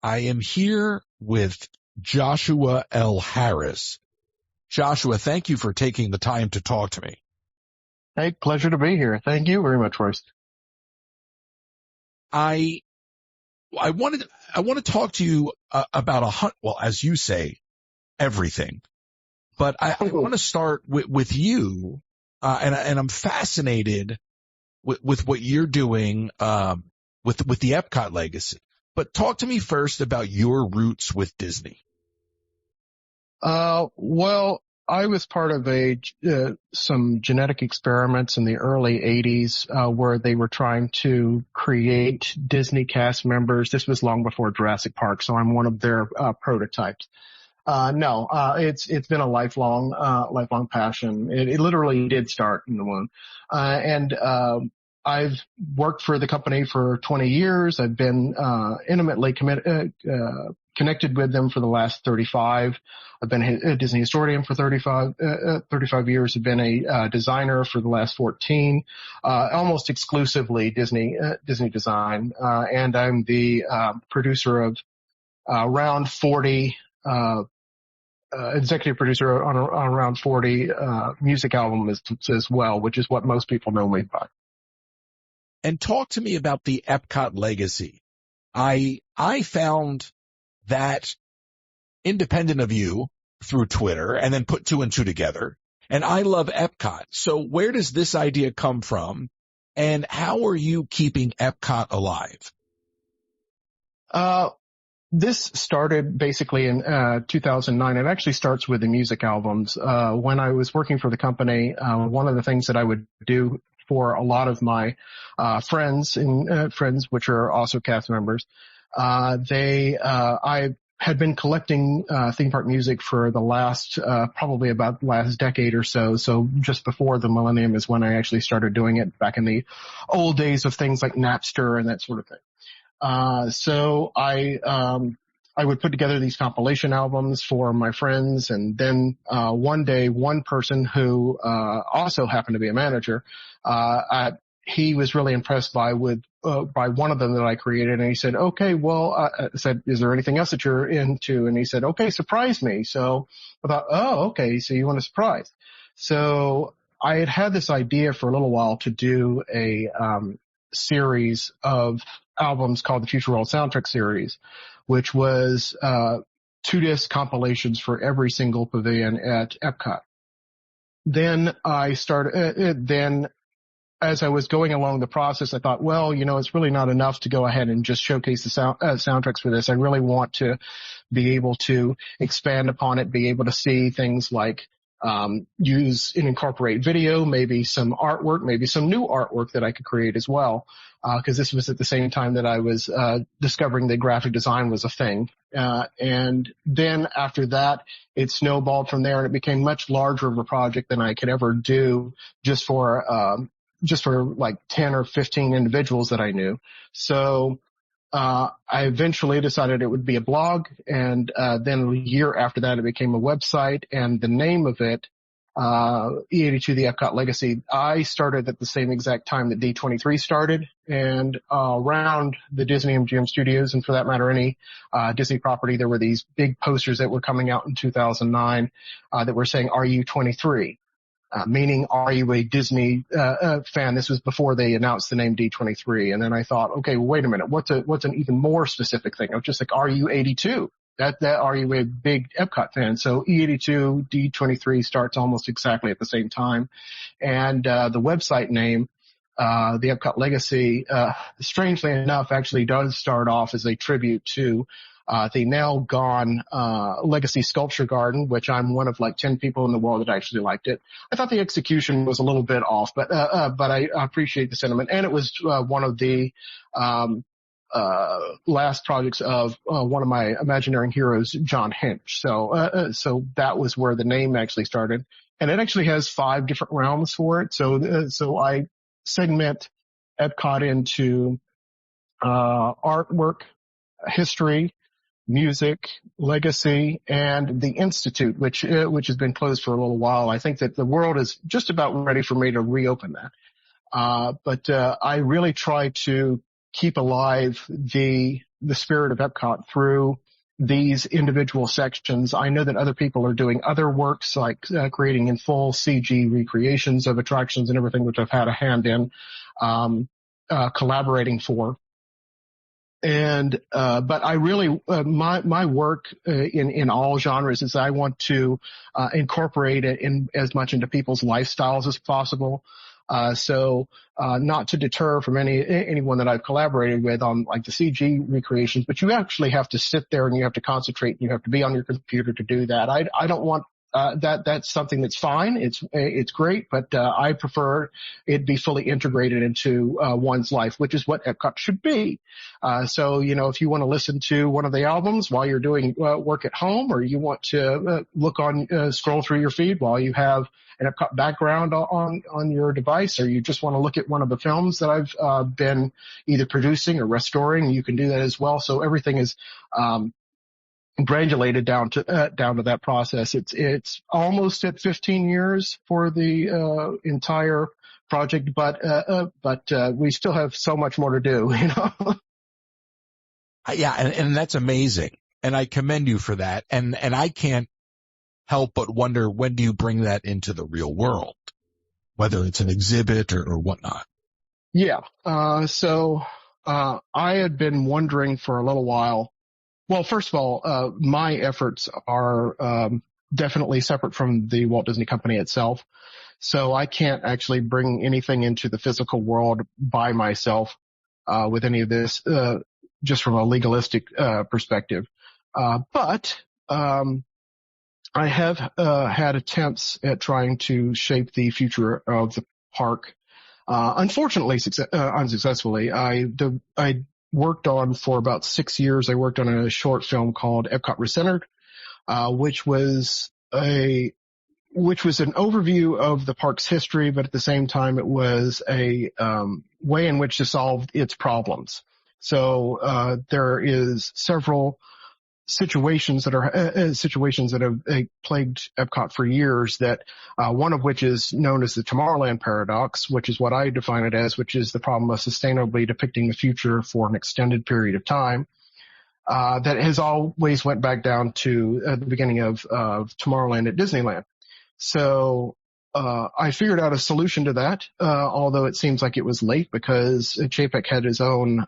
I am here with Joshua L. Harris. Joshua, thank you for taking the time to talk to me. Hey, pleasure to be here. Thank you very much, Royce. I want to talk to you about as you say, everything. But I want to start with you, and I'm fascinated with what you're doing with the Epcot legacy. But talk to me first about your roots with Disney. Well, I was part of some genetic experiments in the early 80s where they were trying to create Disney cast members. This was long before Jurassic Park, so I'm one of their prototypes. It's been a lifelong passion. It literally did start in the womb. I've worked for the company for 20 years. I've been intimately connected with them for the last 35. I've been a Disney historian for 35 years. I've been a designer for the last 14, almost exclusively Disney design. And I'm the producer of around 40 executive producer on around 40 music albums as well, which is what most people know me by. And talk to me about the Epcot legacy. I found that independent of you through Twitter and then put two and two together. And I love Epcot. So where does this idea come from? And how are you keeping Epcot alive? This started basically in 2009. It actually starts with the music albums. When I was working for the company, one of the things that I would do for a lot of my friends, which are also cast members, I had been collecting theme park music for the last probably about the last decade or so. So just before the millennium is when I actually started doing it, back in the old days of things like Napster and that sort of thing. So I would put together these compilation albums for my friends, and then one day, one person who also happened to be a manager, he was really impressed by one of them that I created, and he said, "Okay, well," I said, "Is there anything else that you're into?" And he said, "Okay, surprise me." So I thought, "Oh, okay, so you want a surprise?" So I had this idea for a little while to do a series of albums called the Future World Soundtrack Series, which was 2-disc compilations for every single pavilion at Epcot. Then as I was going along the process, I thought, well, it's really not enough to go ahead and just showcase the soundtracks for this. I really want to be able to expand upon it, be able to see things like use and incorporate video, maybe some artwork, maybe some new artwork that I could create as well. Cause this was at the same time that I was, discovering that graphic design was a thing. And then after that, it snowballed from there and it became much larger of a project than I could ever do just for like 10 or 15 individuals that I knew. So, I eventually decided it would be a blog, and then a year after that it became a website, and the name of it, E82, the Epcot Legacy, I started at the same exact time that D23 started, and around the Disney MGM Studios, and for that matter any Disney property, there were these big posters that were coming out in 2009 that were saying, "Are you 23?" Meaning, are you a Disney fan? This was before they announced the name D23. And then I thought, okay, well, wait a minute. What's an even more specific thing? I was just like, are you 82? Are you a big Epcot fan? So E82, D23 starts almost exactly at the same time. And the website name, the Epcot Legacy, strangely enough, actually does start off as a tribute to the now gone Legacy Sculpture Garden, which I'm one of like 10 people in the world that actually liked it. I thought the execution was a little bit off, but I appreciate the sentiment. And it was one of the last projects of one of my Imagineering heroes, John Hinch. So that was where the name actually started. And it actually has 5 different realms for it. So I segment Epcot into artwork, history, music, legacy, and the Institute, which has been closed for a little while. I think that the world is just about ready for me to reopen that. But I really try to keep alive the the spirit of Epcot through these individual sections. I know that other people are doing other works like creating in full CG recreations of attractions and everything, which I've had a hand in collaborating for. And but I really my work in all genres is I want to incorporate it in as much into people's lifestyles as possible. So not to deter from anyone that I've collaborated with on like the CG recreations, but you actually have to sit there and you have to concentrate and you have to be on your computer to do that. I don't want that's something that's fine. It's great, but I prefer it be fully integrated into one's life, which is what Epcot should be. So, you know, if you want to listen to one of the albums while you're doing work at home, or you want to scroll through your feed while you have an Epcot background on your device, or you just want to look at one of the films that I've been either producing or restoring, you can do that as well. So everything is granulated down to that process. It's almost at 15 years for the entire project, but we still have so much more to do, you know. Yeah, and that's amazing, and I commend you for that. And I can't help but wonder, when do you bring that into the real world, whether it's an exhibit or whatnot? Yeah. So I had been wondering for a little while. Well, first of all, my efforts are definitely separate from the Walt Disney Company itself. So I can't actually bring anything into the physical world by myself with any of this, just from a legalistic perspective. But I have had attempts at trying to shape the future of the park. Unfortunately, unsuccessfully. I worked on for about 6 years. I worked on a short film called Epcot Recentered, which was an overview of the park's history, but at the same time, it was a way in which to solve its problems. So there is several situations that have plagued Epcot for years, that one of which is known as the Tomorrowland paradox, which is what I define it as, which is the problem of sustainably depicting the future for an extended period of time. That has always went back down to the beginning of Tomorrowland at Disneyland. So I figured out a solution to that, although it seems like it was late, because Chapek had his own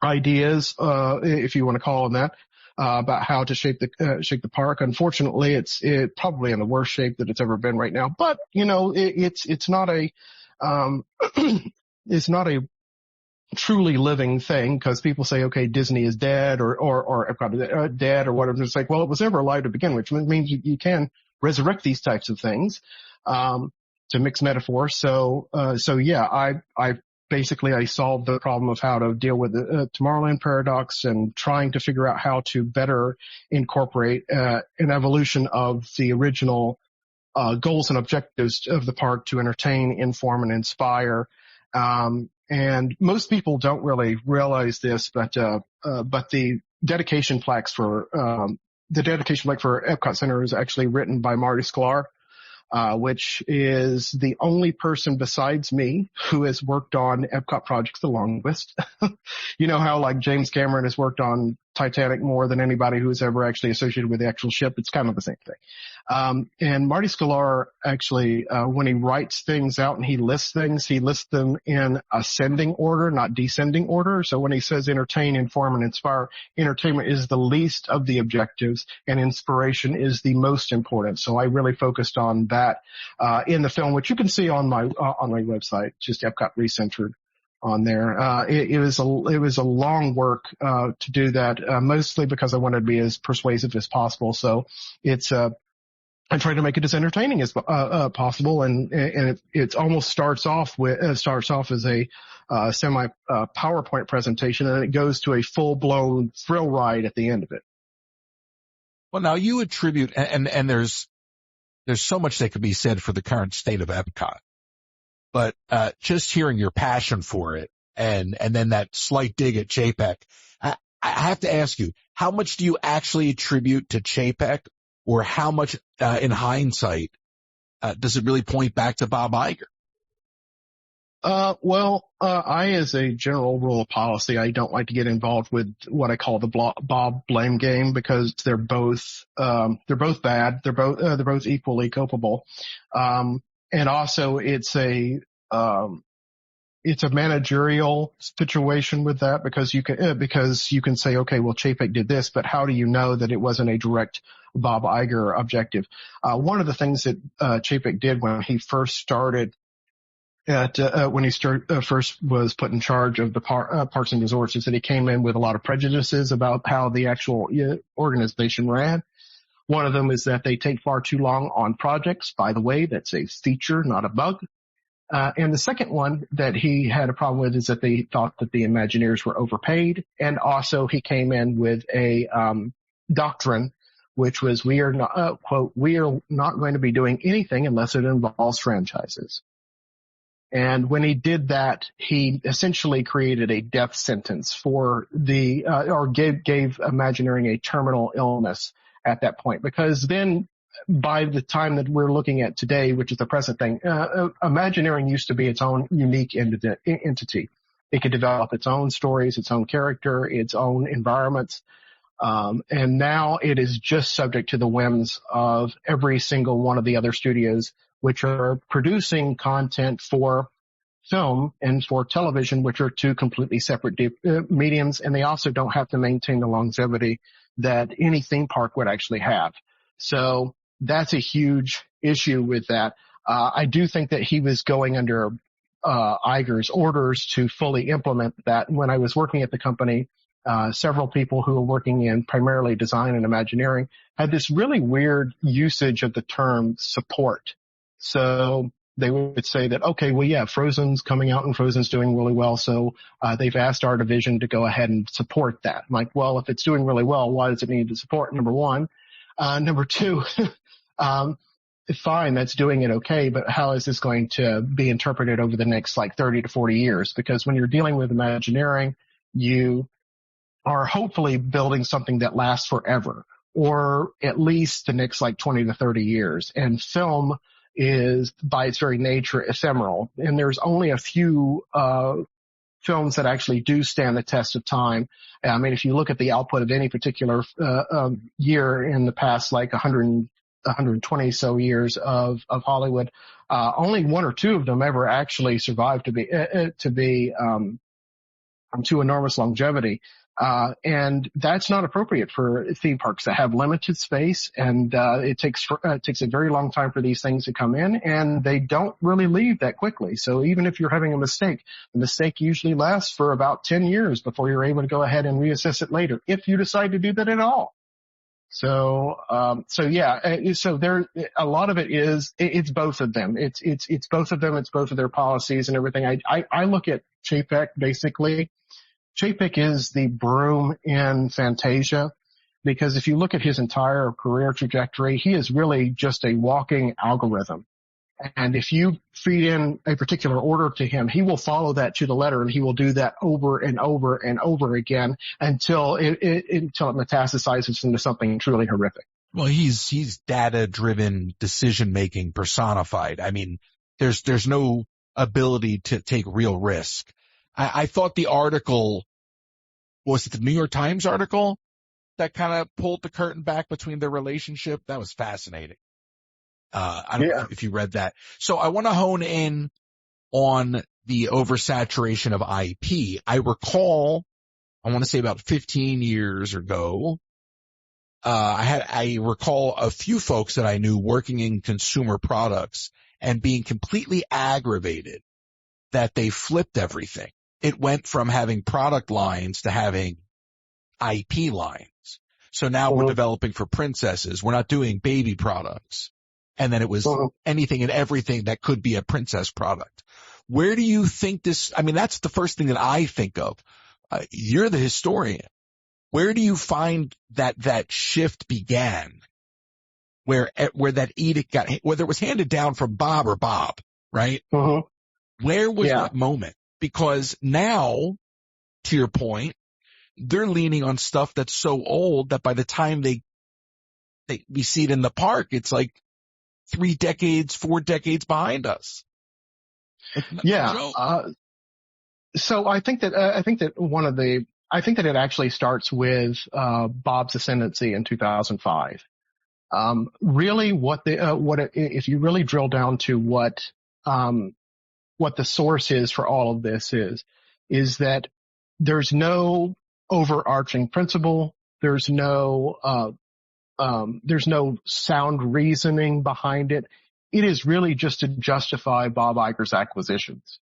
ideas, if you want to call them that, about how to shape the park. Unfortunately, it's probably in the worst shape that it's ever been right now. But you know, it's not a it's not a truly living thing, because people say, okay, Disney is dead, or Epcot is dead, or whatever. It's like, well, it was never alive to begin with, which means you can resurrect these types of things, to mix metaphors. So yeah, I basically, I solved the problem of how to deal with the Tomorrowland paradox, and trying to figure out how to better incorporate an evolution of the original goals and objectives of the park to entertain, inform, and inspire. And most people don't really realize this, but the dedication plaque for Epcot Center is actually written by Marty Sklar, which is the only person besides me who has worked on Epcot projects the longest. You know how like James Cameron has worked on Titanic more than anybody who's ever actually associated with the actual ship. It's kind of the same thing. And Marty Sklar actually, when he writes things out and he lists things, he lists them in ascending order, not descending order. So when he says entertain, inform, and inspire, entertainment is the least of the objectives and inspiration is the most important. So I really focused on that, in the film, which you can see on my website, just Epcot Recentered on there. It was a long work, to do that, mostly because I wanted to be as persuasive as possible. So I try to make it as entertaining as possible, and it almost starts off as a semi PowerPoint presentation, and it goes to a full blown thrill ride at the end of it. Well, now you attribute, and there's so much that could be said for the current state of Epcot, but just hearing your passion for it, and then that slight dig at Chapek, I have to ask you, how much do you actually attribute to Chapek? Or how much, in hindsight, does it really point back to Bob Iger? I, as a general rule of policy, I don't like to get involved with what I call the Bob blame game, because they're both bad. They're both equally culpable. And also it's a managerial situation with that, because you can say, okay, well, Chapek did this, but how do you know that it wasn't a direct Bob Iger objective? One of the things that Chapek did when he first started first was put in charge of the Parks and Resorts, is that he came in with a lot of prejudices about how the actual organization ran. One of them is that they take far too long on projects. By the way, that's a feature, not a bug. And the second one that he had a problem with is that they thought that the Imagineers were overpaid. And also he came in with a doctrine, which was, we are not, quote, we are not going to be doing anything unless it involves franchises. And when he did that, he essentially created a death sentence for or gave Imagineering a terminal illness at that point. Because then, by the time that we're looking at today, which is the present thing, Imagineering used to be its own unique entity. It could develop its own stories, its own character, its own environments. And now it is just subject to the whims of every single one of the other studios, which are producing content for film and for television, which are two completely separate mediums. And they also don't have to maintain the longevity that any theme park would actually have. So that's a huge issue with that. I do think that he was going under Iger's orders to fully implement that. When I was working at the company, several people who were working in primarily design and Imagineering had this really weird usage of the term support. So they would say that, okay, well, yeah, Frozen's coming out and Frozen's doing really well. So they've asked our division to go ahead and support that. I'm like, well, if it's doing really well, why does it need to support? Number one. Number two, fine, that's doing it okay, but how is this going to be interpreted over the next 30 to 40 years? Because when you're dealing with Imagineering, you are hopefully building something that lasts forever, or at least the next 20 to 30 years. And film is, by its very nature, ephemeral. And there's only a few films that actually do stand the test of time. I mean, if you look at the output of any particular year in the past 120 so years of Hollywood, only one or two of them ever actually survived to enormous longevity. And that's not appropriate for theme parks that have limited space, and it takes a very long time for these things to come in, and they don't really leave that quickly. So even if you're having a mistake, the mistake usually lasts for about 10 years before you're able to go ahead and reassess it later, if you decide to do that at all. So there, a lot of it is, it's both of them. It's both of them. It's both of their policies and everything. I look at Chapek basically. Chapek is the broom in Fantasia, because if you look at his entire career trajectory, he is really just a walking algorithm. And if you feed in a particular order to him, he will follow that to the letter, and he will do that over and over and over again until it metastasizes into something truly horrific. Well, he's data-driven decision-making personified. I mean, there's no ability to take real risk. I thought the article, was it the New York Times article that kind of pulled the curtain back between their relationship? That was fascinating. I don't know if you read that. So I want to hone in on the oversaturation of IP. I recall, I want to say about 15 years ago, I recall a few folks that I knew working in consumer products and being completely aggravated that they flipped everything. It went from having product lines to having IP lines. So now we're developing for princesses. We're not doing baby products. And then it was anything and everything that could be a princess product. Where do you think this, I mean, that's the first thing that I think of. You're the historian. Where do you find that shift began? Where that edict whether it was handed down from Bob or Bob, right? Where was that moment? Because now, to your point, they're leaning on stuff that's so old that by the time we see it in the park, it's 3 decades, 4 decades behind us. Yeah. Joe. So I think that it actually starts with Bob's ascendancy in 2005. Really, if you really drill down to what the source is for all of this is that there's no overarching principle. There's no sound reasoning behind it. It is really just to justify Bob Iger's acquisitions,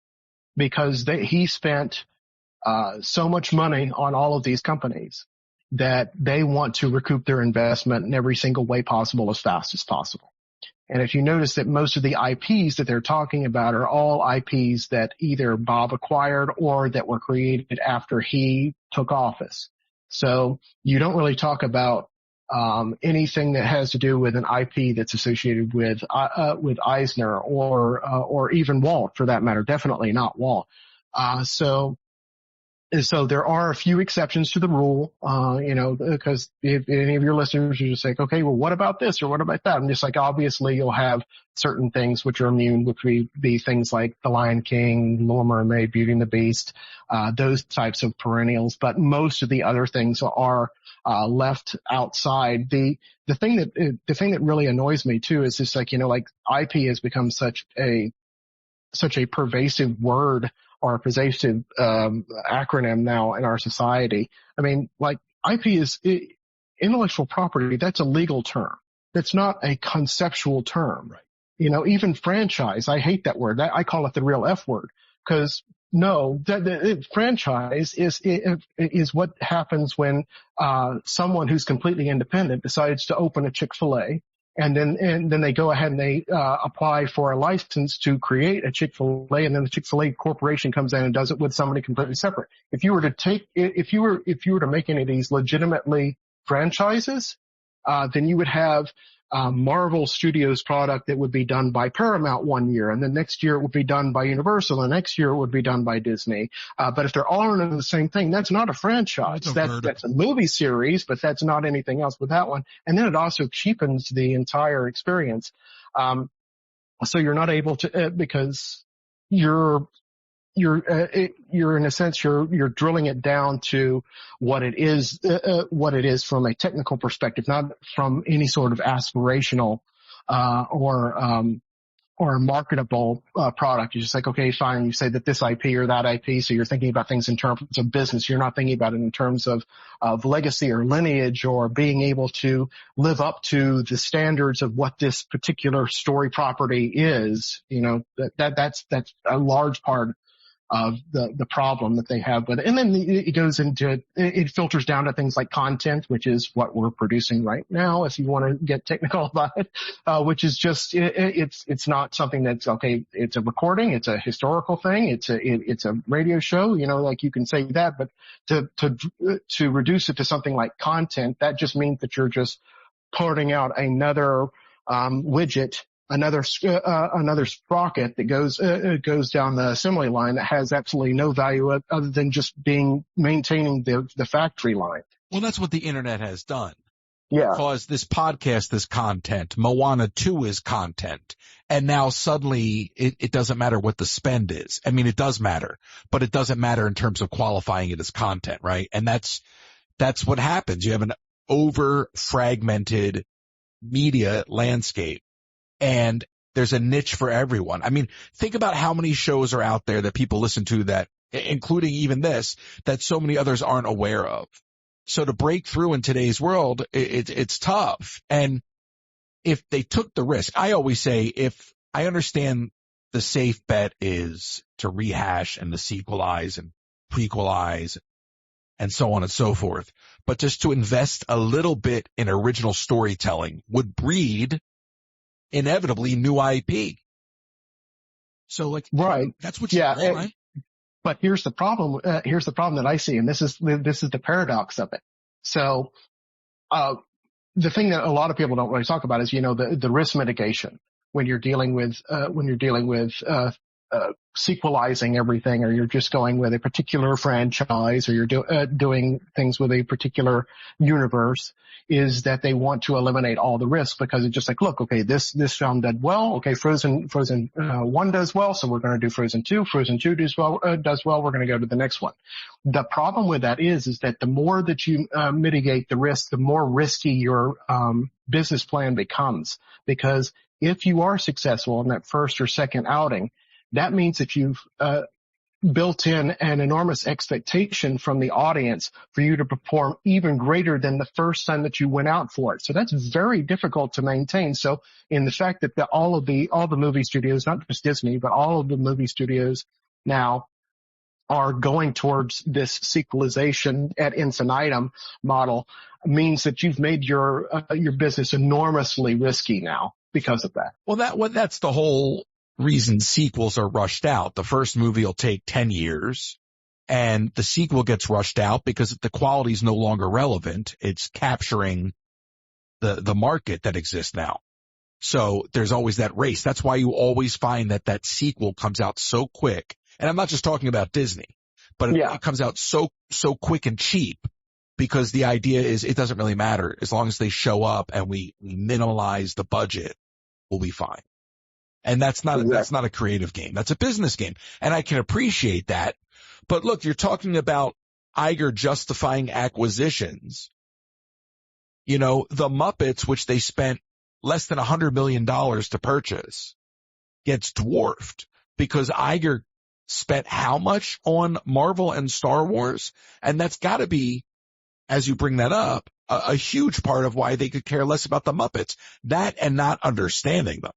because he spent so much money on all of these companies that they want to recoup their investment in every single way possible as fast as possible. And if you notice that most of the IPs that they're talking about are all IPs that either Bob acquired or that were created after he took office. So you don't really talk about anything that has to do with an IP that's associated with Eisner or even Walt, for that matter. Definitely not Walt. So there are a few exceptions to the rule, because if any of your listeners are just like, okay, well, what about this or what about that? I'm just like, obviously you'll have certain things which are immune, which would be things like The Lion King, Little Mermaid, Beauty and the Beast, those types of perennials. But most of the other things are left outside. The thing that really annoys me too is just like, like IP has become such a pervasive word or a pervasive acronym now in our society. I mean, like IP is intellectual property. That's a legal term. That's not a conceptual term. Right. Even franchise. I hate that word. I call it the real F word, because no, franchise is what happens when someone who's completely independent decides to open a Chick-fil-A. And then they go ahead and they apply for a license to create a Chick-fil-A, and then the Chick-fil-A corporation comes in and does it with somebody completely separate. If you were to make any of these legitimately franchises, then you would have Marvel Studios product that would be done by Paramount one year, and then next year it would be done by Universal, and next year it would be done by Disney. But if they're all in the same thing, that's not a franchise. That's a movie series, but that's not anything else with that one. And then it also cheapens the entire experience. So you're not able to, because you're in a sense, you're drilling it down to what it is from a technical perspective, not from any sort of aspirational, or marketable, product. You're just like, okay, fine. You say that this IP or that IP. So you're thinking about things in terms of business. You're not thinking about it in terms of legacy or lineage or being able to live up to the standards of what this particular story property is. That's a large part of the problem that they have with it. And then it filters down to things like content, which is what we're producing right now, if you want to get technical about it, which is just, it's not something that's, okay, it's a recording, it's a historical thing, it's a radio show, like you can say that, but to reduce it to something like content, that just means that you're just putting out another widget, another sprocket that goes down the assembly line that has absolutely no value other than just maintaining the factory line. Well, that's what the internet has done. Yeah. Because this podcast is content. Moana 2 is content. And now suddenly it doesn't matter what the spend is. I mean, it does matter, but it doesn't matter in terms of qualifying it as content, right? And that's what happens. You have an over fragmented media landscape. And there's a niche for everyone. I mean, think about how many shows are out there that people listen to that, including even this, that so many others aren't aware of. So to break through in today's world, it's tough. And if they took the risk, I always say, if I understand the safe bet is to rehash and to sequelize and prequelize and so on and so forth, but just to invest a little bit in original storytelling would breed inevitably new IP. So like, right. That's what you call, right? But here's the problem. Here's the problem that I see. And this is the paradox of it. So, the thing that a lot of people don't really talk about is, the risk mitigation when you're dealing with sequelizing everything, or you're just going with a particular franchise, or you're doing things with a particular universe, is that they want to eliminate all the risk, because it's just like, look, okay, this film did well. Okay, Frozen 1 does well, so we're going to do Frozen 2. Frozen 2 does well. We're going to go to the next one. The problem with that is that the more that you mitigate the risk, the more risky your business plan becomes. Because if you are successful in that first or second outing, that means that you've built in an enormous expectation from the audience for you to perform even greater than the first time that you went out for it. So that's very difficult to maintain. So in the fact that all the movie studios, not just Disney, but all of the movie studios now are going towards this sequelization ad infinitum model, means that you've made your business enormously risky now because of that. Well, that's the whole reason sequels are rushed out. The first movie will take 10 years and the sequel gets rushed out because the quality is no longer relevant. It's capturing the market that exists now. So there's always that race. That's why you always find that sequel comes out so quick. And I'm not just talking about Disney, but it comes out so quick and cheap, because the idea is it doesn't really matter. As long as they show up and we minimize the budget, we'll be fine. And that's not a creative game. That's a business game. And I can appreciate that. But look, you're talking about Iger justifying acquisitions. You know, the Muppets, which they spent less than $100 million to purchase, gets dwarfed because Iger spent how much on Marvel and Star Wars? And that's got to be, as you bring that up, a huge part of why they could care less about the Muppets. That and not understanding them.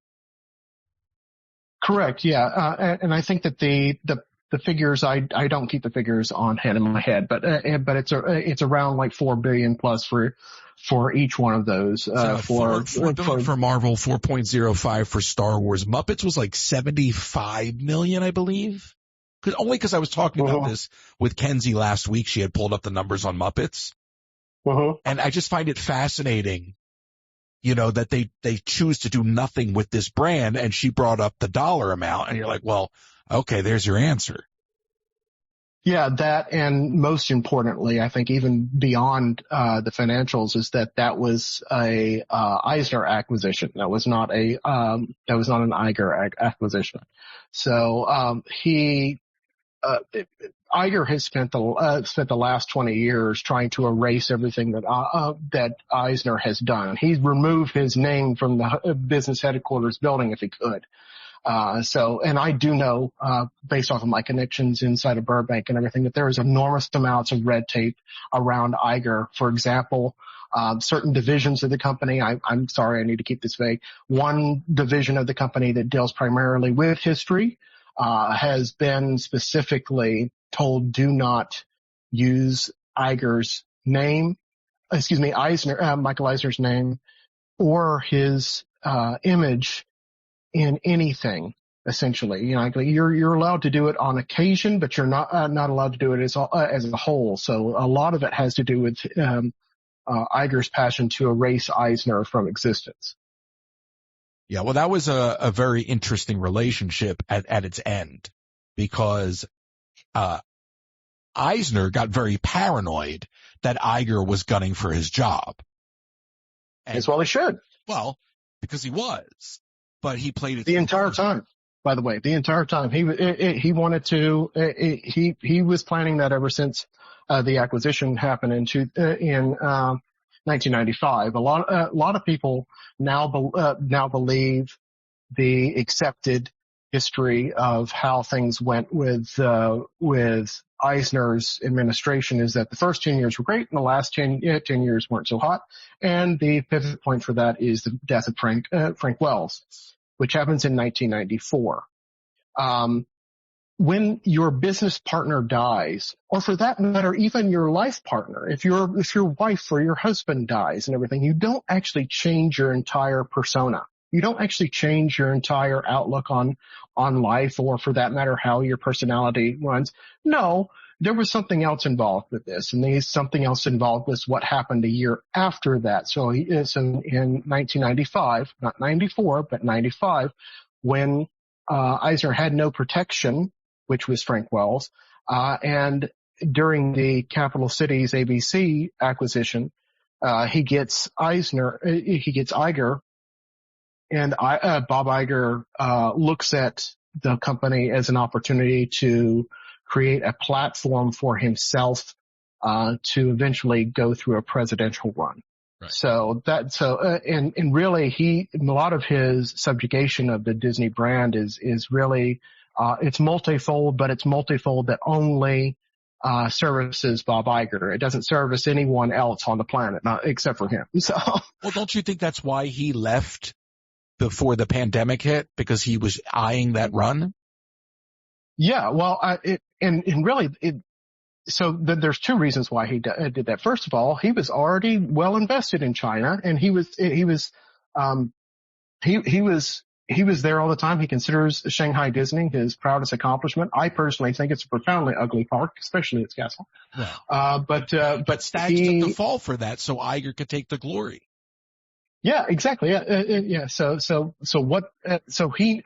Correct. Yeah. And I think that the figures, I don't keep the figures on hand in my head, but it's around like 4 billion plus for each one of those. $4 billion for Marvel, 4.05 for Star Wars. Muppets was like 75 million, I believe. Because I was talking about this with Kenzie last week. She had pulled up the numbers on Muppets. And I just find it fascinating, you know, that they choose to do nothing with this brand. And she brought up the dollar amount, and you're like, well, okay, there's your answer. Yeah, that, and most importantly, I think even beyond the financials, is that was a Eisner acquisition. That was not an Iger acquisition. So Iger has spent the last 20 years trying to erase everything that Eisner has done. He's removed his name from the business headquarters building if he could. And I do know, based off of my connections inside of Burbank and everything, that there is enormous amounts of red tape around Iger. For example, certain divisions of the company, I'm sorry, I need to keep this vague. One division of the company that deals primarily with history, has been specifically told, do not use Iger's name, Michael Eisner's name or his, image in anything, essentially. You know, you're allowed to do it on occasion, but you're not allowed to do it as a whole. So a lot of it has to do with, Iger's passion to erase Eisner from existence. Yeah, well, that was a very interesting relationship at its end, because Eisner got very paranoid that Iger was gunning for his job. As well he should. Well, because he was, but he played it the entire time. By the way, the entire time he wanted to. He was planning that ever since the acquisition happened in 1995. A lot of people now believe the accepted history of how things went with Eisner's administration is that the first 10 years were great and the last 10 years weren't so hot. And the pivot point for that is the death of Frank Wells, which happens in 1994. When your business partner dies, or for that matter, even your life partner, if your wife or your husband dies and everything, you don't actually change your entire persona. You don't actually change your entire outlook on life, or for that matter, how your personality runs. No, there was something else involved with this, and something else involved was what happened a year after that. So in 1995, not 94, but 95, when Eisner had no protection, which was Frank Wells, and during the Capital Cities ABC acquisition, he gets Iger, and Bob Iger looks at the company as an opportunity to create a platform for himself to eventually go through a presidential run. Right. And really a lot of his subjugation of the Disney brand is really, it's multifold, but it's multifold that only services Bob Iger. It doesn't service anyone else on the planet, except for him. So. Well, don't you think that's why he left before the pandemic hit? Because he was eyeing that run? Yeah, well, so there's two reasons why he did that. First of all, he was already well invested in China, and he was there all the time. He considers Shanghai Disney his proudest accomplishment. I personally think it's a profoundly ugly park, especially its castle. Wow. But Staggs took the fall for that, so Iger could take the glory. Yeah, exactly. Yeah. So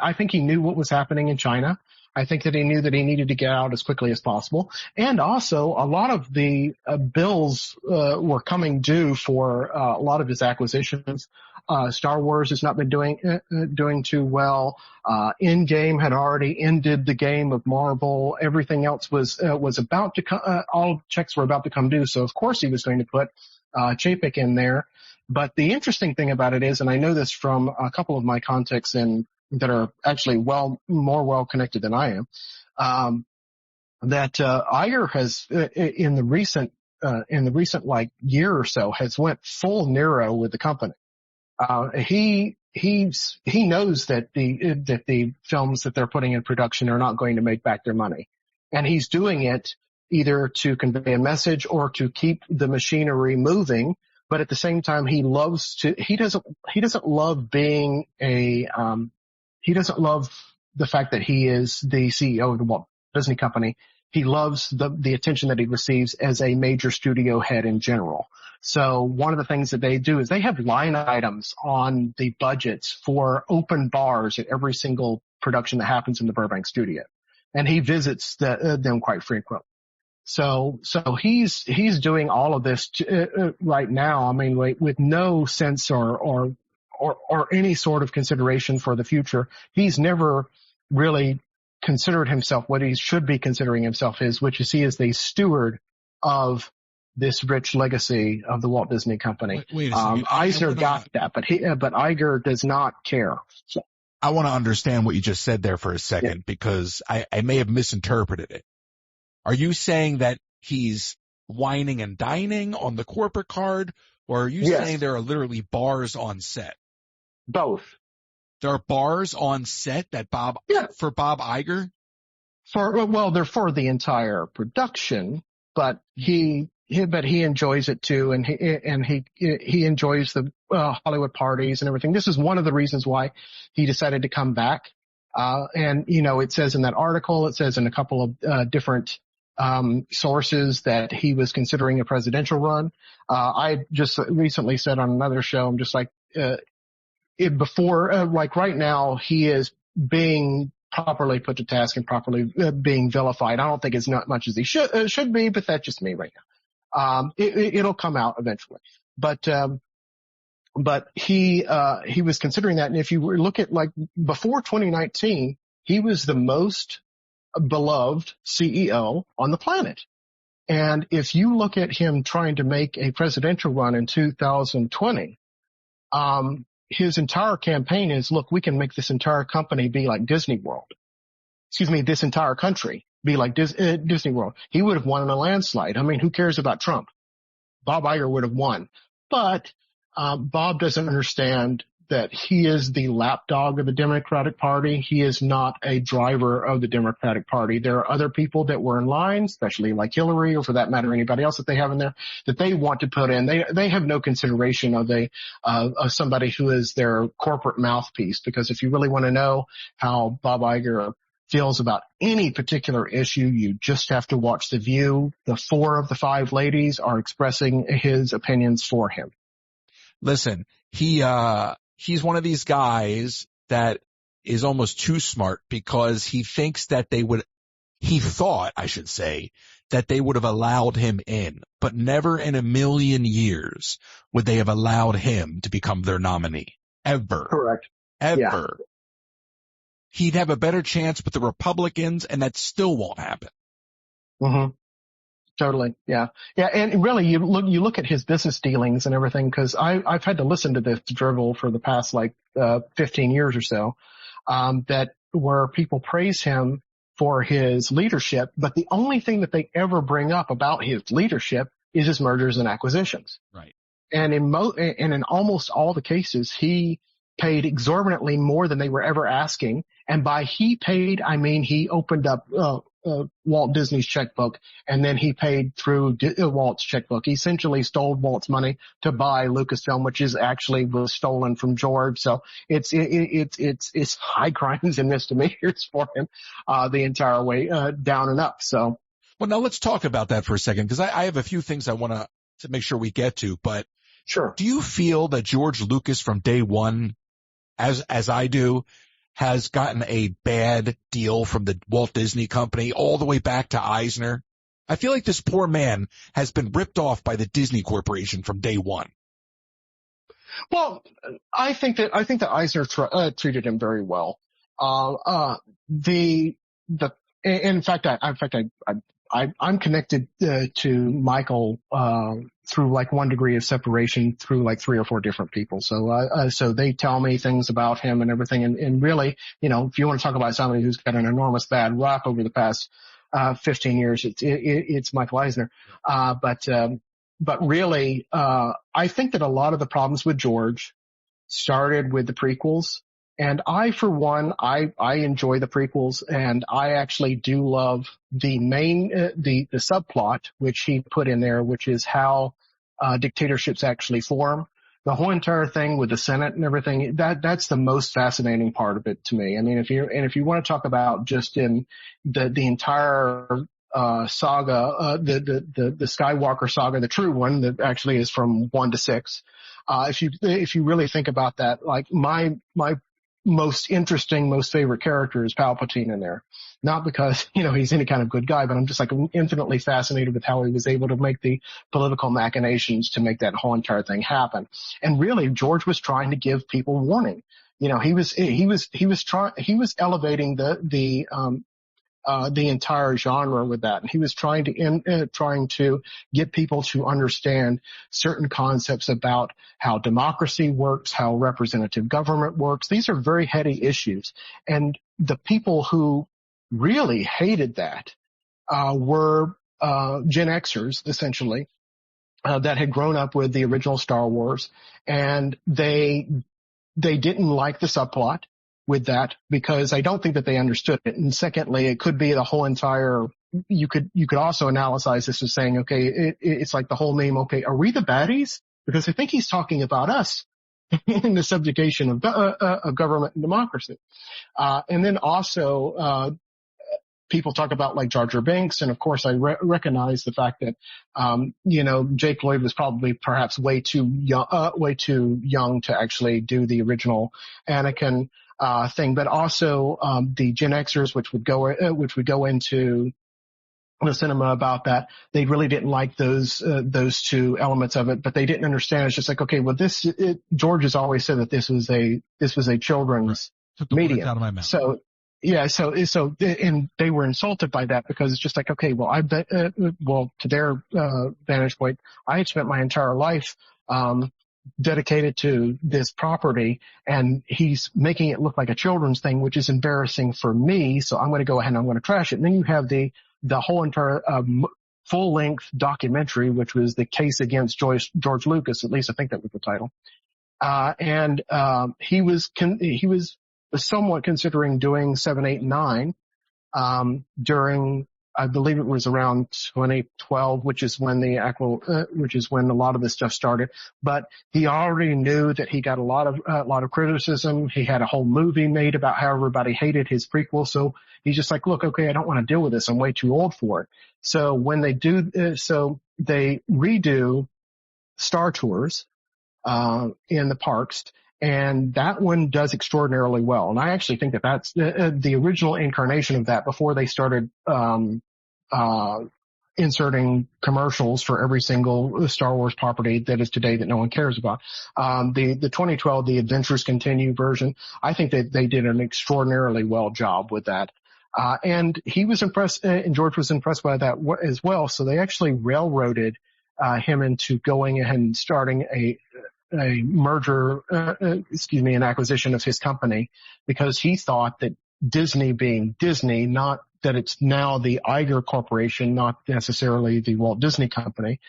I think he knew what was happening in China. I think that he knew that he needed to get out as quickly as possible. And also a lot of the bills were coming due for a lot of his acquisitions. Star Wars has not been doing too well. Endgame had already ended the game of Marvel. Everything else was about to come, all checks were about to come due. So of course he was going to put Chapek in there. But the interesting thing about it is, and I know this from a couple of my contacts that are actually more well connected than I am, that Iger has in the recent like year or so has went full Nero with the company. He knows that the films that they're putting in production are not going to make back their money, and he's doing it either to convey a message or to keep the machinery moving. But at the same time, he doesn't love being he doesn't love the fact that he is the CEO of the Walt Disney Company. He loves the attention that he receives as a major studio head in general. So one of the things that they do is they have line items on the budgets for open bars at every single production that happens in the Burbank studio. And he visits them quite frequently. So he's doing all of this right now. I mean, with no sense or any sort of consideration for the future. He's never really considered himself what he should be considering himself is, which is he is the steward of this rich legacy of the Walt Disney Company. Wait a second. Eisner got that, but Iger does not care. So. I want to understand what you just said there for a second, because I may have misinterpreted it. Are you saying that he's wining and dining on the corporate card, or are you saying there are literally bars on set? Both. There are bars on set that for Bob Iger? They're for the entire production, but he enjoys it too, and he enjoys the Hollywood parties and everything. This is one of the reasons why he decided to come back. And it says in that article, it says in a couple of different sources that he was considering a presidential run. I just recently said on another show, I'm just like, like right now, he is being properly put to task and properly being vilified. I don't think as not much as he should be, but that's just me right now. It'll come out eventually. But he was considering that. And if you look at like before 2019, he was the most beloved CEO on the planet. And if you look at him trying to make a presidential run in 2020, his entire campaign is, look, we can make this entire company be like Disney World. This entire country be like Disney World. He would have won in a landslide. I mean, who cares about Trump? Bob Iger would have won. But Bob doesn't understand that he is the lapdog of the Democratic Party. He is not a driver of the Democratic Party. There are other people that were in line, especially like Hillary, or for that matter, anybody else that they have in there, that they want to put in. They have no consideration of somebody who is their corporate mouthpiece. Because if you really want to know how Bob Iger feels about any particular issue, you just have to watch The View. The 4 of the 5 ladies are expressing his opinions for him. Listen, he's one of these guys that is almost too smart because he thinks that he thought, I should say, that they would have allowed him in, but never in a million years would they have allowed him to become their nominee. Ever. Correct. Ever. Yeah. He'd have a better chance with the Republicans, and that still won't happen. Mm-hmm. Totally. Yeah. Yeah. And really, you look at his business dealings and everything, because I've had to listen to this drivel for the past 15 years or so, that where people praise him for his leadership, but the only thing that they ever bring up about his leadership is his mergers and acquisitions. Right. And in almost all the cases, he paid exorbitantly more than they were ever asking. And by he paid, I mean he opened up Walt Disney's checkbook, and then he paid through Walt's checkbook. He essentially stole Walt's money to buy Lucasfilm, which was stolen from George. So it's high crimes and misdemeanors for him the entire way down and up. So, well, now let's talk about that for a second, because I have a few things I want to make sure we get to. But sure, do you feel that George Lucas from day one, as I do, has gotten a bad deal from the Walt Disney Company all the way back to Eisner? I feel like this poor man has been ripped off by the Disney Corporation from day one. Well, I think that Eisner treated him very well. In fact, I'm connected to Michael through one degree of separation through 3 or 4 different people. So they tell me things about him and everything. And really, if you want to talk about somebody who's got an enormous bad rap over the past 15 years, it's Michael Eisner. But really, I think that a lot of the problems with George started with the prequels. And I, for one, I enjoy the prequels, and I actually do love the main, the subplot, which he put in there, which is how, dictatorships actually form. The whole entire thing with the Senate and everything, that's the most fascinating part of it to me. I mean, if you want to talk about just in the entire, saga, the Skywalker saga, the true one that actually is from 1 to 6, if you really think about that, my most interesting, most favorite character is Palpatine in there. Not because, he's any kind of good guy, but I'm just infinitely fascinated with how he was able to make the political machinations to make that whole entire thing happen. And really, George was trying to give people warning. He was elevating the entire genre with that. And he was trying to get people to understand certain concepts about how democracy works, how representative government works. These are very heady issues. And the people who really hated that, were, Gen Xers, essentially, that had grown up with the original Star Wars. And they didn't like the subplot with that, because I don't think that they understood it. And secondly, it could be the whole entire, you could also analyze this as saying, okay, it's like the whole meme, okay, are we the baddies? Because I think he's talking about us in the subjugation of government and democracy. And then also, people talk about Jar Jar Binks, and of course I recognize the fact that, Jake Lloyd was probably perhaps way too young to actually do the original Anakin thing, but also the Gen Xers, which would go into the cinema about that, they really didn't like those two elements of it, but they didn't understand. It's just okay, well, George has always said that this was a children's medium. Out of my mouth. So yeah, so and they were insulted by that, because it's just okay, well, I bet, to their vantage point, I had spent my entire life dedicated to this property, and he's making it look like a children's thing, which is embarrassing for me. So I'm going to go ahead and I'm going to trash it. And then you have the whole entire full-length documentary, which was the case against George Lucas. At least I think that was the title. And he was somewhat considering doing 7, 8, and 9 during, I believe it was around 2012, which is when a lot of this stuff started. But he already knew that he got a lot of criticism. He had a whole movie made about how everybody hated his prequel. So he's just look, okay, I don't want to deal with this. I'm way too old for it. So when they they redo Star Tours in the parks, And that one does extraordinarily well. And I actually think that that's the original incarnation of that before they started inserting commercials for every single Star Wars property that is today that no one cares about. The 2012, the Adventures Continue version, I think that they did an extraordinarily well job with that. And he was impressed, and George was impressed by that as well. So they actually railroaded him into going ahead and starting a merger, an acquisition of his company, because he thought that Disney being Disney, not that it's now the Iger Corporation, not necessarily the Walt Disney Company.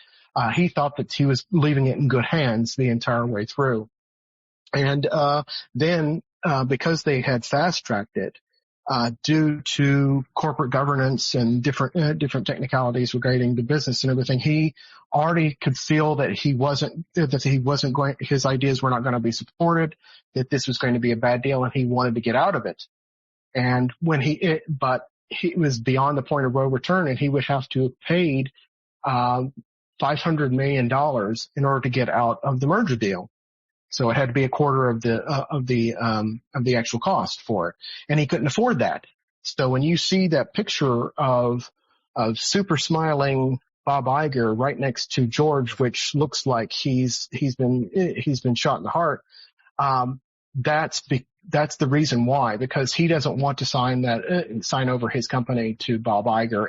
He thought that he was leaving it in good hands the entire way through. And then because they had fast-tracked it, due to corporate governance and different technicalities regarding the business and everything, he already could feel that his ideas were not going to be supported, that this was going to be a bad deal, and he wanted to get out of it. And but he was beyond the point of no return, and he would have to have paid $500 million in order to get out of the merger deal. So it had to be a quarter of the actual cost for it. And he couldn't afford that. So when you see that picture of super smiling Bob Iger right next to George, which looks like he's been shot in the heart, that's the reason why, because he doesn't want to sign over his company to Bob Iger.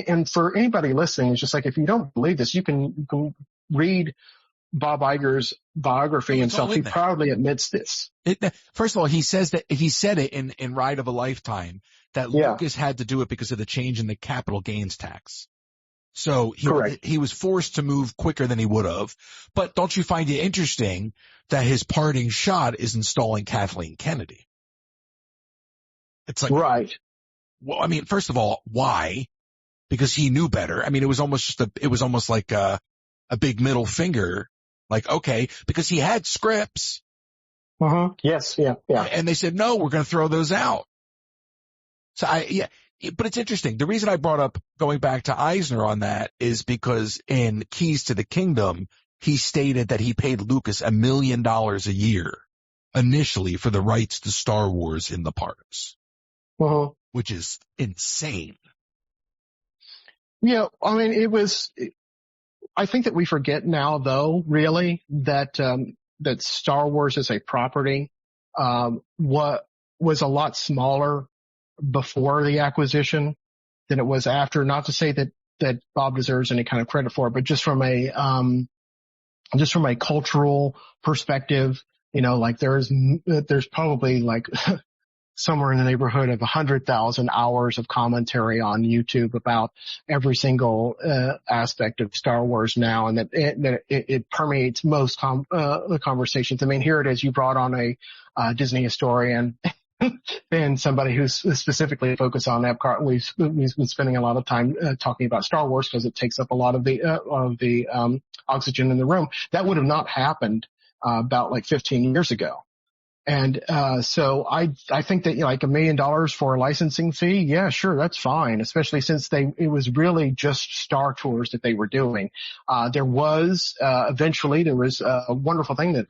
And for anybody listening, it's just like, if you don't believe this, you can read Bob Iger's biography himself. He proudly admits this. First of all, he said it in Ride of a Lifetime that Lucas had to do it because of the change in the capital gains tax. So he was forced to move quicker than he would have. But don't you find it interesting that his parting shot is installing Kathleen Kennedy? It's like, right. Well, I mean, first of all, why? Because he knew better. I mean, it was almost like a big middle finger. Like, okay, because he had scripts. Yes. Yeah. And they said, no, we're going to throw those out. So but it's interesting. The reason I brought up going back to Eisner on that is because in Keys to the Kingdom, he stated that he paid Lucas $1 million a year initially for the rights to Star Wars in the parks, which is insane. Yeah. I mean, I think that we forget now, though, really, that Star Wars as a property was a lot smaller before the acquisition than it was after. Not to say that Bob deserves any kind of credit for it, but just from a cultural perspective, like there's probably like somewhere in the neighborhood of 100,000 hours of commentary on YouTube about every single aspect of Star Wars now, and that it permeates most the conversations. I mean, here it is. You brought on a Disney historian and somebody who's specifically focused on Epcot. We've been spending a lot of time talking about Star Wars because it takes up a lot of the oxygen in the room. That would have not happened about like 15 years ago. And so I think that like $1 million for a licensing fee, yeah, sure, that's fine, especially since it was really just Star Tours that they were doing. There was eventually a wonderful thing that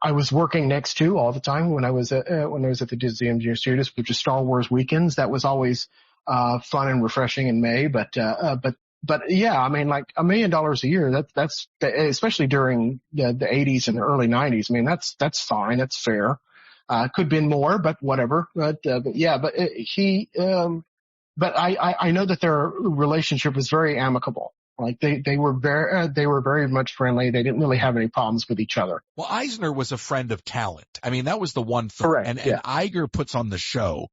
I was working next to all the time when I was at the Disney Engineer Studios, which is Star Wars Weekends. That was always fun and refreshing in May, but yeah, I mean, like $1 million a year, that's especially during the 80s and the early 90s. I mean, that's fine. That's fair. Could have been more, but whatever. But yeah, but but I know that their relationship was very amicable. Like they were very much friendly. They didn't really have any problems with each other. Well, Eisner was a friend of talent. I mean, that was the one thing. Correct. And Iger puts on the show.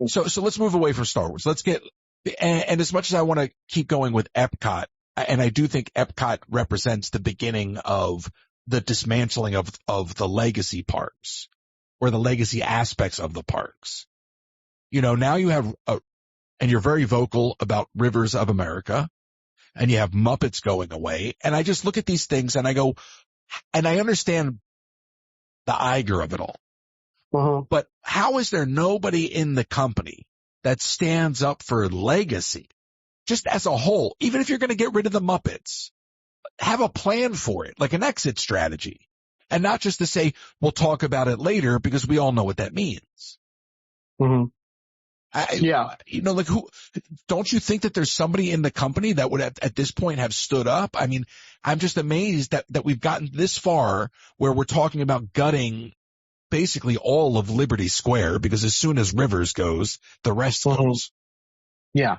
So let's move away from Star Wars. And as much as I want to keep going with Epcot, and I do think Epcot represents the beginning of the dismantling of the legacy parks or the legacy aspects of the parks. Now you have, and you're very vocal about Rivers of America, and you have Muppets going away. And I just look at these things and I go, and I understand the Iger of it all. But how is there nobody in the company that stands up for legacy, just as a whole? Even if you're going to get rid of the Muppets, have a plan for it, like an exit strategy. and not just to say, we'll talk about it later, because we all know what that means. Mm-hmm. Yeah. Like don't you think that there's somebody in the company that would at this point have stood up? I mean, I'm just amazed that we've gotten this far where we're talking about gutting basically all of Liberty Square, because as soon as Rivers goes, the rest goes. Yeah.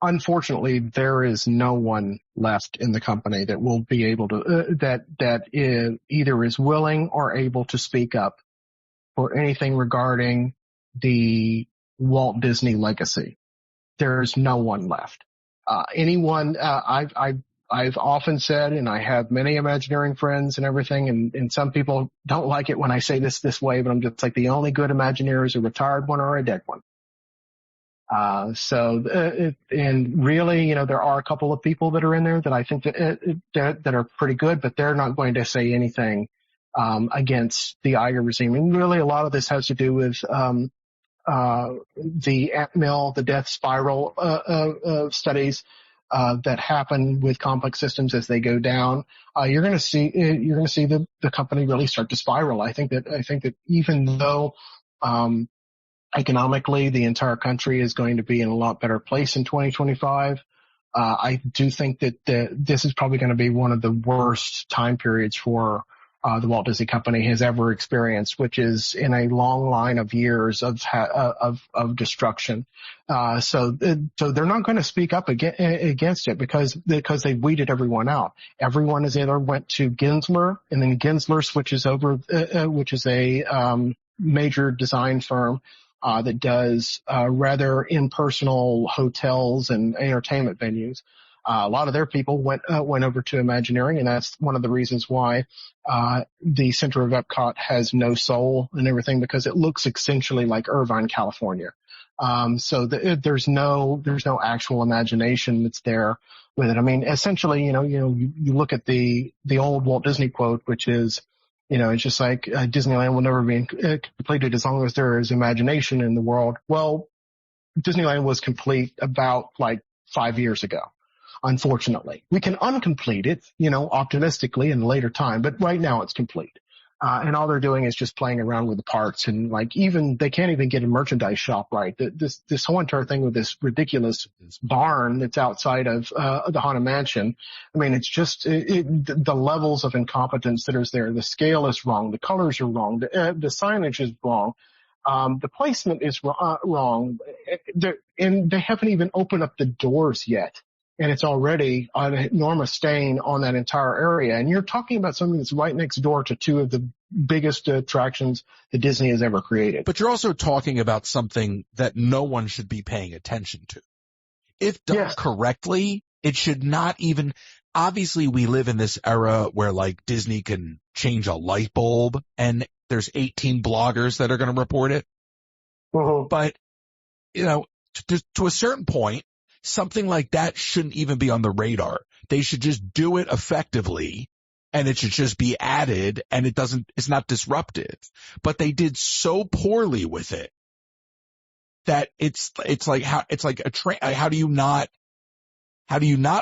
Unfortunately, there is no one left in the company that will be able to, that either is willing or able to speak up for anything regarding the Walt Disney legacy. There's no one left. I've often said, and I have many Imagineering friends and everything, and some people don't like it when I say this way, but I'm just like, the only good Imagineer is a retired one or a dead one. And really, there are a couple of people that are in there that I think that are pretty good, but they're not going to say anything against the Iger regime. And really, a lot of this has to do with the ant mill, the death spiral studies that happen with complex systems as they go down. You're going to see the company really start to spiral. I think that even though economically the entire country is going to be in a lot better place in 2025, I do think that this is probably going to be one of the worst time periods for the Walt Disney Company has ever experienced, which is in a long line of years of destruction. So they're not going to speak up against it because they weeded everyone out. Everyone has either went to Gensler, and then Gensler switches over, which is a major design firm that does rather impersonal hotels and entertainment venues. A lot of their people went over to Imagineering, and that's one of the reasons why the center of Epcot has no soul and everything, because it looks essentially like Irvine, California. So there's no actual imagination that's there with it. I mean, essentially, you look at the old Walt Disney quote, which is, it's just like Disneyland will never be completed as long as there is imagination in the world. Well, Disneyland was complete about 5 years ago. Unfortunately, we can uncomplete it, optimistically in a later time, but right now it's complete. And all they're doing is just playing around with the parts, and even they can't even get a merchandise shop right. This whole entire thing with this ridiculous barn that's outside of the Haunted Mansion. I mean, it's just the levels of incompetence that is there. The scale is wrong, the colors are wrong, the signage is wrong. The placement is wrong, and they haven't even opened up the doors yet. And it's already an enormous stain on that entire area. And you're talking about something that's right next door to two of the biggest attractions that Disney has ever created. But you're also talking about something that no one should be paying attention to. If done correctly, it should not even, obviously we live in this era where Disney can change a light bulb and there's 18 bloggers that are going to report it. Mm-hmm. But, to a certain point, something like that shouldn't even be on the radar. They should just do it effectively, and it should just be added, and it's not disruptive. But they did so poorly with it that it's like a train. How do you not